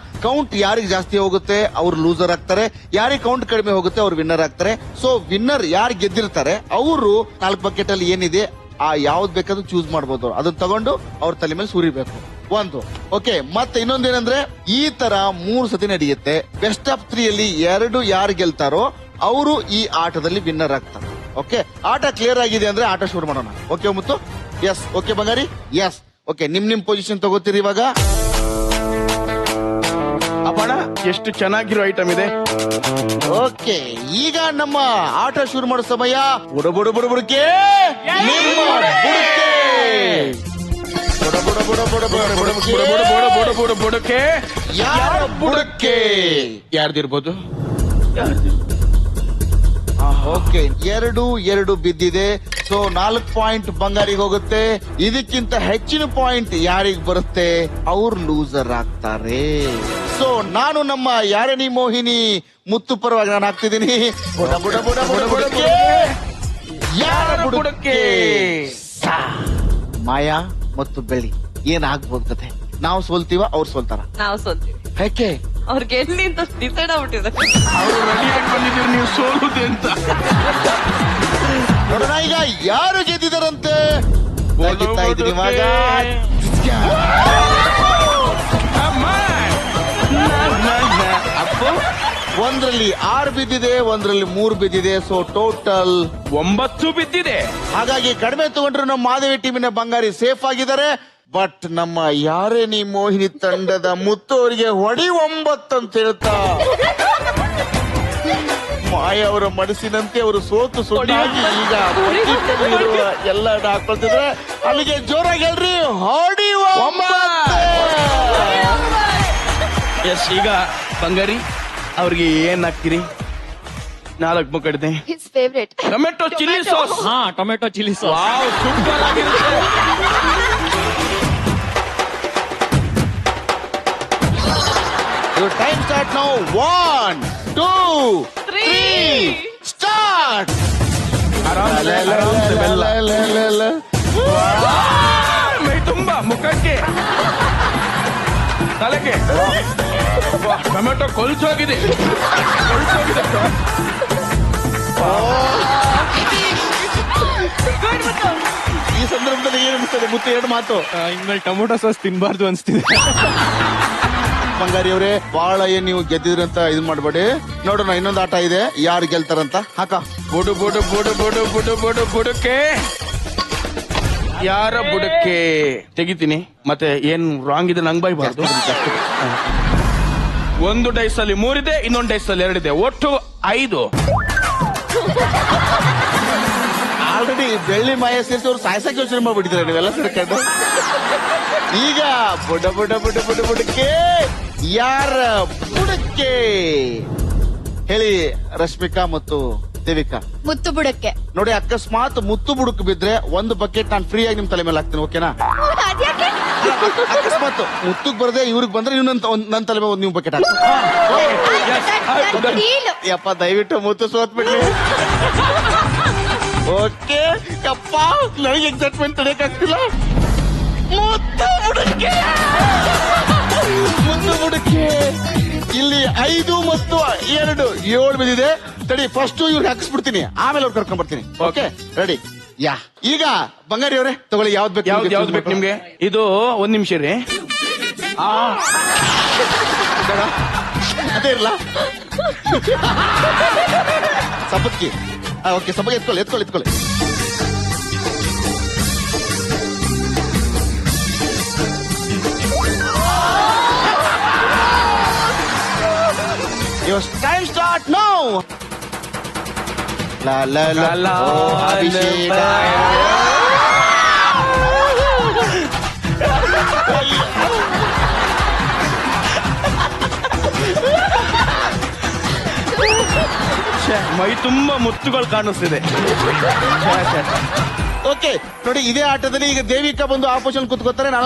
ಕೌಂಟ್ ಯಾರಿಗೆ ಜಾಸ್ತಿ ಹೋಗುತ್ತೆ ಅವ್ರು ಲೂಸರ್ ಆಗ್ತಾರೆ, ಯಾರಿಗೆ ಕೌಂಟ್ ಕಡಿಮೆ ಹೋಗುತ್ತೆ ಅವ್ರು ವಿನ್ನರ್ ಆಗ್ತಾರೆ. ಸೊ ವಿನ್ನರ್ ಯಾರು ಗೆದ್ದಿರ್ತಾರೆ ಅವರು 4 ಬಕೆಟ್ ಅಲ್ಲಿ ಏನಿದೆ ಆ ಯಾವ್ದು ಬೇಕಾದ್ರೂ ಚೂಸ್ ಮಾಡ್ಬೋದು. ಅದನ್ನ ತಗೊಂಡು ಅವ್ರ ತಲೆ ಮೇಲೆ ಸುರಿಬೇಕು. ಒಂದು ಓಕೆ. ಮತ್ತೆ ಇನ್ನೊಂದೇನಂದ್ರೆ ಈ ತರ 3 ಸತಿ ನಡೆಯುತ್ತೆ. ಬೆಸ್ಟ್ ಆಫ್ 3 ಅಲ್ಲಿ 2 ಯಾರು ಗೆಲ್ತಾರೋ ಅವರು ಈ ಆಟದಲ್ಲಿ ವಿನ್ನರ್ ಆಗ್ತಾರೆ. ಓಕೆ, ಆಟ ಕ್ಲಿಯರ್ ಆಗಿದೆ ಅಂದ್ರೆ ಆಟ ಶುರು ಮಾಡೋಣ. ಓಕೆ ಮುತ್ತು? ಎಸ್. ಓಕೆ ಬಂಗಾರಿ? ಎಸ್. ಓಕೆ, ನಿಮ್ ಪೊಸಿಷನ್ ತಗೋತೀರಿ ಇವಾಗ. ಅಪ್ಪಣ ಎಷ್ಟು ಚೆನ್ನಾಗಿರೋ ಐಟಮ್ ಇದೆ. ಓಕೆ, ಈಗ ನಮ್ಮ ಆಟ ಶುರು ಮಾಡೋ ಸಮಯ. ಬುಡಕ್ಕೆ ನಿಮ್ಮ ಬುಡಕ್ಕೆ ಯಾರ ಬುಡಕ್ಕೆ ಯಾರ್ದಿರ್ಬೋದು? ಓಕೆ, 2 ಬಿದ್ದಿದೆ. ಸೊ 4 ಪಾಯಿಂಟ್ ಬಂಗಾರಿಗೆ ಹೋಗುತ್ತೆ. ಇದಕ್ಕಿಂತ ಹೆಚ್ಚಿನ ಪಾಯಿಂಟ್ ಯಾರಿಗ್ ಬರುತ್ತೆ ಅವ್ರು ಲೂಸರ್ ಆಗ್ತಾರೆ. ಸೊ ನಾನು ನಮ್ಮ ಯಾರಣಿ ಮೋಹಿನಿ ಮುತ್ತು ಪರವಾಗಿ ನಾನು ಹಾಕ್ತಿದ್ದೀನಿ. ಬುಡಕ್ಕೆ ಯಾರ ಬುಡಕ್ಕೆ. ಮಾಯಾ ಮತ್ತು ಬೆಳ್ಳಿ ಏನಾಗ್ಬೋದು ಕತೆ? ನಾವು ಸೋಲ್ತೀವ ಅವ್ರು ಸೋಲ್ತಾರ? ನಾವು ಸೋಲ್ತೀವಿ. ಯಾಕೆ? ಅವ್ರಿಗೆ ಎಲ್ಲಿ ಅಂತ ಡಿಸೈಡ್ ಆಗ್ಬಿಟ್ಟಿದೆ. ಅವರು ರೆಡಿ ಆಗಿ ಬಂದಿದ್ದೀರಿ ನೀವು ಸೋಲುದೆ ಅಂತ. ನೋಡೋಣ ಈಗ ಯಾರು ಗೆದ್ದಿದಾರಂತೆ. ತೆಗಿತಾ ಇದ್ದೀನಿ ಇವಾಗ. ಅಪ್ಪು ಒಂದ್ರಲ್ಲಿ 6 ಬಿದ್ದಿದೆ, ಒಂದ್ರಲ್ಲಿ 3 ಬಿದ್ದಿದೆ. ಸೊ ಟೋಟಲ್ 9 ಬಿದ್ದಿದೆ. ಹಾಗಾಗಿ ಕಡಿಮೆ ತಗೊಂಡ್ರು ನಮ್ಮ ಮಾಧವಿ ಟೀಮಿನ ಬಂಗಾರಿ ಸೇಫ್ ಆಗಿದ್ದಾರೆ. ಬಟ್ ನಮ್ಮ ಯಾರೇ ನೀ ಮೋಹಿನಿ ತಂಡದ ಮುತ್ತು ಅವರಿಗೆ ಹೊಡಿ 9 ಅಂತ ಹೇಳ್ತಾ ಮಾಯ ಅವರ ಮನಸ್ಸಿನಂತೆ ಅವರು ಸೋತು ಸುಳ್ಳಾಗಿ ಈಗ ಬಕೆಟ್ನಲ್ಲಿರುವ ಎಲ್ಲ ಹಾಕೊಳ್ತಿದ್ರೆ. ಅಲ್ಲಿಗೆ ಜೋರಾಗಿ ಹೇಳ್ರಿ, ಹೊಡಿ 9. ಎಸ್, ಈಗ ಬಂಗಾರಿ ಅವ್ರಿಗೆ ಏನ್ ಹಾಕ್ತೀರಿ? 4 ಮುಕ್ಕಡಿದೆ. His favourite tomato chilli sauce. ಹಾ, tomato chilli sauce. Wow, super ಆಗಿರುತ್ತೆ. Your time start now. 1, 2, 3, start. ಮೈ ತುಂಬಾ ಮುಖಕ್ಕೆ ತಲೆಗೆ ಟೊಮೆಟೊ ಕೊಲ್ಚೋಗಿದೆ. ಈ ಸಂದರ್ಭದಲ್ಲಿ ಏನ್ ಅನಿಸ್ತದೆ ಮುತ್ತು? 2 ಮಾತು. ಇನ್ಮೇಲೆ ಟೊಮೊಟೊ ಸಾಸ್ ತಿನ್ಬಾರ್ದು ಅನ್ಸ್ತಿದೆ. ಬಂಗಾರಿ ಅವರೇ, ಬಹಳ ಏನ್ ನೀವು ಗೆದ್ದಿದ್ರಿ ಅಂತ ಇದು ಮಾಡ್ಬೇಡಿ. ನೋಡೋಣ, ಇನ್ನೊಂದು ಆಟ ಇದೆ, ಯಾರು ಗೆಲ್ತಾರಂತ. ಹಾಕ. ಬುಡಕ್ಕೆ ಯಾರ ಬುಡಕ್ಕೆ ತೆಗಿತೀನಿ. ಮತ್ತೆ ಏನ್ ರಾಂಗ್ ಇದೆ ನಂಗೆ ಬೈಬಾರ್ದು. 1 ಡೈಸ್ ಅಲ್ಲಿ 3 ಇದೆ, ಇನ್ನೊಂದು ಡೈಸ್ ಅಲ್ಲಿ 2 ಇದೆ, ಒಟ್ಟು 5. ಆಲ್ರೆಡಿ ಬೆಳ್ಳಿ ಮಾಯ ಸೇರಿಸಿ ಅವ್ರು ಸಾಯ್ಸಕ್ಕೆ ಯೋಚನೆ ಮಾಡ್ಬಿಟ್ಟಿದ್ದಾರೆ ನೀವೆಲ್ಲ ಸೇರ್ಕೊಂಡು. ಈಗ ಬುಡಕ್ಕೆ ಯಾರ ಬುಡಕ್ಕೆ ಹೇಳಿ ರಶ್ಮಿಕಾ ಮತ್ತು ದೇವಿಕಾ. ಮುತ್ತು ಬುಡಕ್ಕೆ. ನೋಡಿ, ಅಕಸ್ಮಾತ್ ಮುತ್ತು ಬುಡಕ್ಕೆ ಬಿದ್ರೆ 1 ಬಕೆಟ್ ನಾನು ಫ್ರೀ ಆಗಿ ನಿಮ್ ತಲೆ ಮೇಲೆ ಹಾಕ್ತೀನಿ. ಓಕೆನಾ? ಅಕಸ್ಮಾತ್ ಮುತ್ತುಗ್ ಬರದೆ ಇವ್ರಿಗೆ ಬಂದ್ರೆ ನೀವು ನನ್ನ ತಲೆ ಮೇಲೆ ನೀವು ಬಕೆಟ್ ಯಪ್ಪ ದಯವಿಟ್ಟು ಮುತ್ತು ಸೋತ್ಬಿಡ್ಲಿ. ಓಕೆ ಯಪ್ಪ ನನಗೆ ಎಕ್ಸೈಟ್ಮೆಂಟ್ ತಡೆಯಕ್ಕಾಗ್ತಿಲ್ಲ. ಮುದ್ದು ಬುಡಕ್ಕೆ ಇಲ್ಲಿ 5 ಮತ್ತು 2 7 ಬಿದ್ದಿದೆ. ತಡಿ ಫಸ್ಟ್ ಇವ್ರಿಗೆ ಹಾಕಿಸ್ಬಿಡ್ತೀನಿ, ಆಮೇಲೆ ಅವ್ರು ಕರ್ಕೊಂಡ್ ಬರ್ತೀನಿ. Okay ready? ಯಾ. ಈಗ ಬಂಗಾರಿ ಅವರೇ ತಗೊಳ್ಳಿ, ಯಾವ್ದು ಬೇಕು? ಯಾವ್ದು ಬೇಕು ನಿಮ್ಗೆ? ಇದು 1 ನಿಮಿಷ ರೀ. ಅದೇ ಇರಲ್ಲ ಸಬ್ಬಕ್ಕಿ. ಓಕೆ ಸಬ್ಬಕ್ಕಿ ಎತ್ಕೊಳ್ಳಿ. Your time start now. La la la la. Oh, Abhishek. ಮೈ ತುಂಬಾ ಮುತ್ತುಗಳು ಕಾಣಿಸ್ತಿದೆ. ಓಕೆ ನೋಡಿ, ಇದೇ ಆಟದಲ್ಲಿ ಈಗ ದೇವಿಕಾ ಬಂದು ಆಪೋಷನ್ ಕುತ್ಕೋತಾರೆ. ನಾನು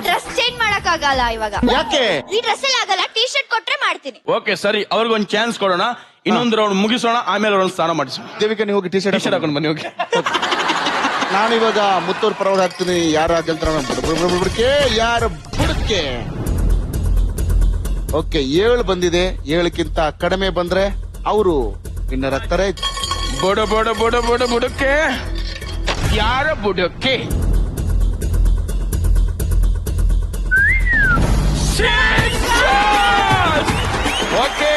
ಡ್ರೆಸ್ ಚೇಂಜ್ ಮಾಡಕ್ ಆಗಲ್ಲ ಇವಾಗ. ಯಾಕೆ? ಈ ಡ್ರೆಸ್ ಅಲ್ಲಿ ಆಗಲ್ಲ, ಟೀ ಶರ್ಟ್ ಕೊಟ್ರೆ ಮಾಡ್ತೀನಿ. ಓಕೆ ಸರಿ, ಅವ್ರಿಗೊಂದು ಚಾನ್ಸ್ ಕೊಡೋಣ. ಇನ್ನೊಂದು ರೌಂಡ್ ಮುಗಿಸೋಣ, ಆಮೇಲೆ ಅವ್ರನ್ನ ಸ್ನಾನ ಮಾಡಿಸೋಣ. ದೇವಿಕಾ ನೀವು ಹೋಗಿ ಟೀ ಶರ್ಟ್ ಹಾಕೊಂಡು ಬನ್ನಿ. ಓಕೆ ನಾನು ಇವಾಗ ಮುತ್ತೂರ್ ಪರವಾಗಿ ಹಾಕ್ತೀನಿ. ಯಾರು ಗೆಲ್ತಾರ ಬುಡಕ್ಕೆ, ಯಾರು ಬುಡಕ್ಕೆ. ಓಕೆ 7 ಬಂದಿದೆ. 7ಕ್ಕಿಂತ ಕಡಿಮೆ ಬಂದ್ರೆ ಅವರು ವಿನ್ನರ್ ಆಗ್ತಾರೆ. ಬುಡಕ್ಕೆ ಯಾರ ಬುಡಕ್ಕೆ? ಓಕೆ,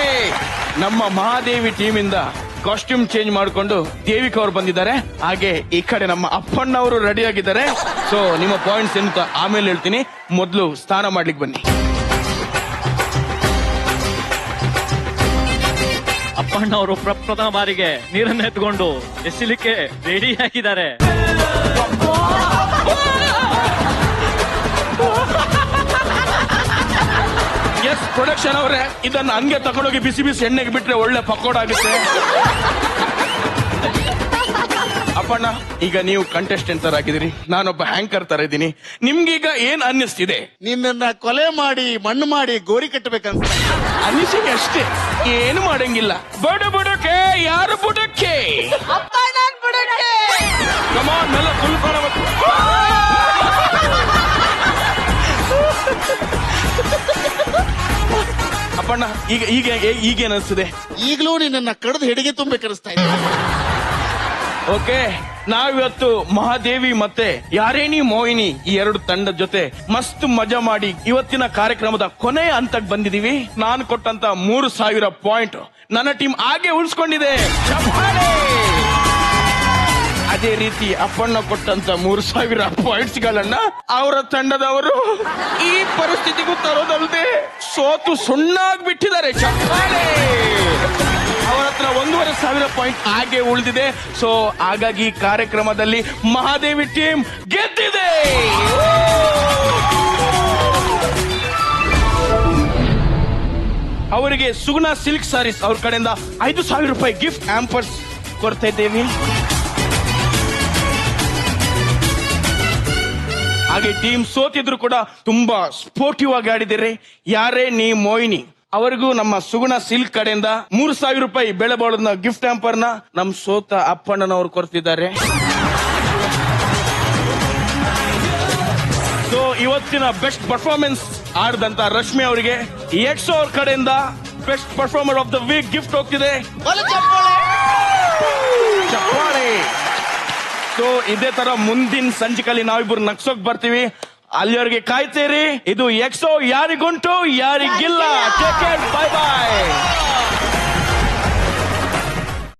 ನಮ್ಮ ಮಹಾದೇವಿ ಟೀಮ್ ಇಂದ ಕಾಸ್ಟ್ಯೂಮ್ ಚೇಂಜ್ ಮಾಡಿಕೊಂಡು ದೇವಿಕಾ ಅವರು ಬಂದಿದ್ದಾರೆ. ಹಾಗೆ ಈ ಕಡೆ ನಮ್ಮ ಅಪ್ಪಣ್ಣ ಅವರು ರೆಡಿ ಆಗಿದ್ದಾರೆ. ಸೊ ನಿಮ್ಮ ಪಾಯಿಂಟ್ಸ್ ಎಂತ ಆಮೇಲೆ ಹೇಳ್ತೀನಿ, ಮೊದಲು ಸ್ನಾನ ಮಾಡ್ಲಿಕ್ಕೆ ಬನ್ನಿ. ಅಪ್ಪಣ್ಣ ಅವರು ಪ್ರಪ್ರಥಮ ಬಾರಿಗೆ ನೀರನ್ನು ಎತ್ಕೊಂಡು ಎಸಿಲಿಕ್ಕೆ ರೆಡಿ ಆಗಿದ್ದಾರೆ. ಎಸ್ ಪ್ರೊಡಕ್ಷನ್ ಅವರೇ, ಇದನ್ನ ಹಂಗೆ ತಗೊಂಡೋಗಿ ಬಿಸಿ ಎಣ್ಣೆಗೆ ಬಿಟ್ರೆ ಒಳ್ಳೆ ಪಕೋಡ ಆಗುತ್ತೆ. ಅಪ್ಪಣ್ಣ, ಈಗ ನೀವು ಕಂಟೆಸ್ಟೆಂಟ್ ತರ ಆಗಿದ್ದೀರಿ, ನಾನೊಬ್ಬ ಹ್ಯಾಂಕರ್ ತರ ಇದ್ದೀನಿ. ನಿಮ್ಗೀಗ ಏನ್ ಅನ್ನಿಸ್ತಿದೆ? ನಿನ್ನನ್ನ ಕೊಲೆ ಮಾಡಿ ಮಣ್ಣು ಮಾಡಿ ಗೋರಿ ಕಟ್ಟಬೇಕಂತ ಅನಿಸಿಕೆ ಅಷ್ಟೇ, ಏನು ಮಾಡಂಗಿಲ್ಲ. ಬುಡಕ್ಕೆ ಯಾರು ಬುಡಕ್ಕೆ? ಅಪ್ಪ ನಾನ್ ಬುಡಕ್ಕೆ. ಕಮಾನ್ ಮೇಲೆ ಫುಲ್ ಅಪ್ಪಣ್ಣ, ಈಗೇನ್ ಅನಿಸ್ತಿದೆ? ಈಗಲೂ ನಿನ್ನನ್ನ ಕಡ್ದು ಹೆಡಿಗೆ ತುಂಬಬೇಕನ್ನಿಸ್ತಾ ಇದೆ. ಓಕೆ, ನಾವಿವತ್ತು ಮಹಾದೇವಿ ಮತ್ತೆ ಯಾರೇನಿ ಮೋಹಿನಿ ಈ 2 ತಂಡದ ಜೊತೆ ಮಸ್ತ್ ಮಜಾ ಮಾಡಿ ಇವತ್ತಿನ ಕಾರ್ಯಕ್ರಮದ ಕೊನೆಯ ಹಂತಕ್ಕೆ ಬಂದಿದೀವಿ. ನಾನು ಕೊಟ್ಟಂತ 3000 ಪಾಯಿಂಟ್ ನನ್ನ ಟೀಮ್ ಹಾಗೆ ಉಳಿಸ್ಕೊಂಡಿದೆ. ಅದೇ ರೀತಿ ಅಪ್ಪಣ್ಣ ಕೊಟ್ಟಂತ 3000 ಪಾಯಿಂಟ್ಸ್ ಗಳನ್ನ ಅವರ ತಂಡದವರು ಈ ಪರಿಸ್ಥಿತಿಗೂ ತರೋದಲ್ಲದೆ ಸೋತು ಸುಣ್ಣಾಗ್ಬಿಟ್ಟಿದ್ದಾರೆ. ಚಪ್ಪಾಳೆ. ಅವರ ಹತ್ರ 1500 ಪಾಯಿಂಟ್ ಹಾಗೆ ಉಳಿದಿದೆ. ಸೊ ಹಾಗಾಗಿ ಕಾರ್ಯಕ್ರಮದಲ್ಲಿ ಮಹಾದೇವಿ ಟೀಮ್ ಗೆದ್ದಿದೆ. ಅವರಿಗೆ ಸುಗುಣ ಸಿಲ್ಕ್ ಸಾರೀಸ್ ಅವ್ರ ಕಡೆಯಿಂದ 5000 ರೂಪಾಯಿ ಗಿಫ್ಟ್ ಆಂಪರ್ಸ್ ಕೊಡ್ತಾ ಇದ್ದೇವೆ. ಹಾಗೆ ಟೀಮ್ ಸೋತಿದ್ರು ಕೂಡ ತುಂಬಾ ಸ್ಪೋರ್ಟಿವ್ ಆಗಿ ಆಡಿದಿರಿ. ಯಾರೇ ನೀ ಮೋಹಿನಿ ಅವರಿಗೂ ನಮ್ಮ ಸುಗುಣ ಸಿಲ್ಕ್ ಕಡೆಯಿಂದ 3000 ರೂಪಾಯಿ ಬೆಳೆ ಬಾಳೋದನ್ನ ಗಿಫ್ಟ್ ಹ್ಯಾಂಪರ್ ನ ನಮ್ ಸೋತ ಅಪ್ಪಣ್ಣನವರು ಕೊಡ್ತಿದ್ದಾರೆ. ಸೊ ಇವತ್ತಿನ ಬೆಸ್ಟ್ ಪರ್ಫಾರ್ಮೆನ್ಸ್ ಆಡಿದಂತ ರಶ್ಮಿ ಅವರಿಗೆ ಎಕ್ಸೋ ಅವ್ರ ಕಡೆಯಿಂದ best performer of the week gift ಹೋಗ್ತಿದೆ. ಚಪ್ಪಾಳೆ. ಸೊ ಇದೇ ತರ ಮುಂದಿನ ಸಂಚಿಕೆಯಲ್ಲಿ ನಾವಿಬ್ಬರು ನಗ್ಸೋಕ್ ಬರ್ತೀವಿ. ಅಲ್ಲಿಯವರೆಗೆ ಕಾಯ್ತೀರಿ. ಇದು ಎಕ್ಸೋ, ಯಾರಿಗುಂಟು ಯಾರಿಗಿಲ್ಲ. ಟೇಕ್ ಕೇರ್, ಬೈ ಬಾಯ್.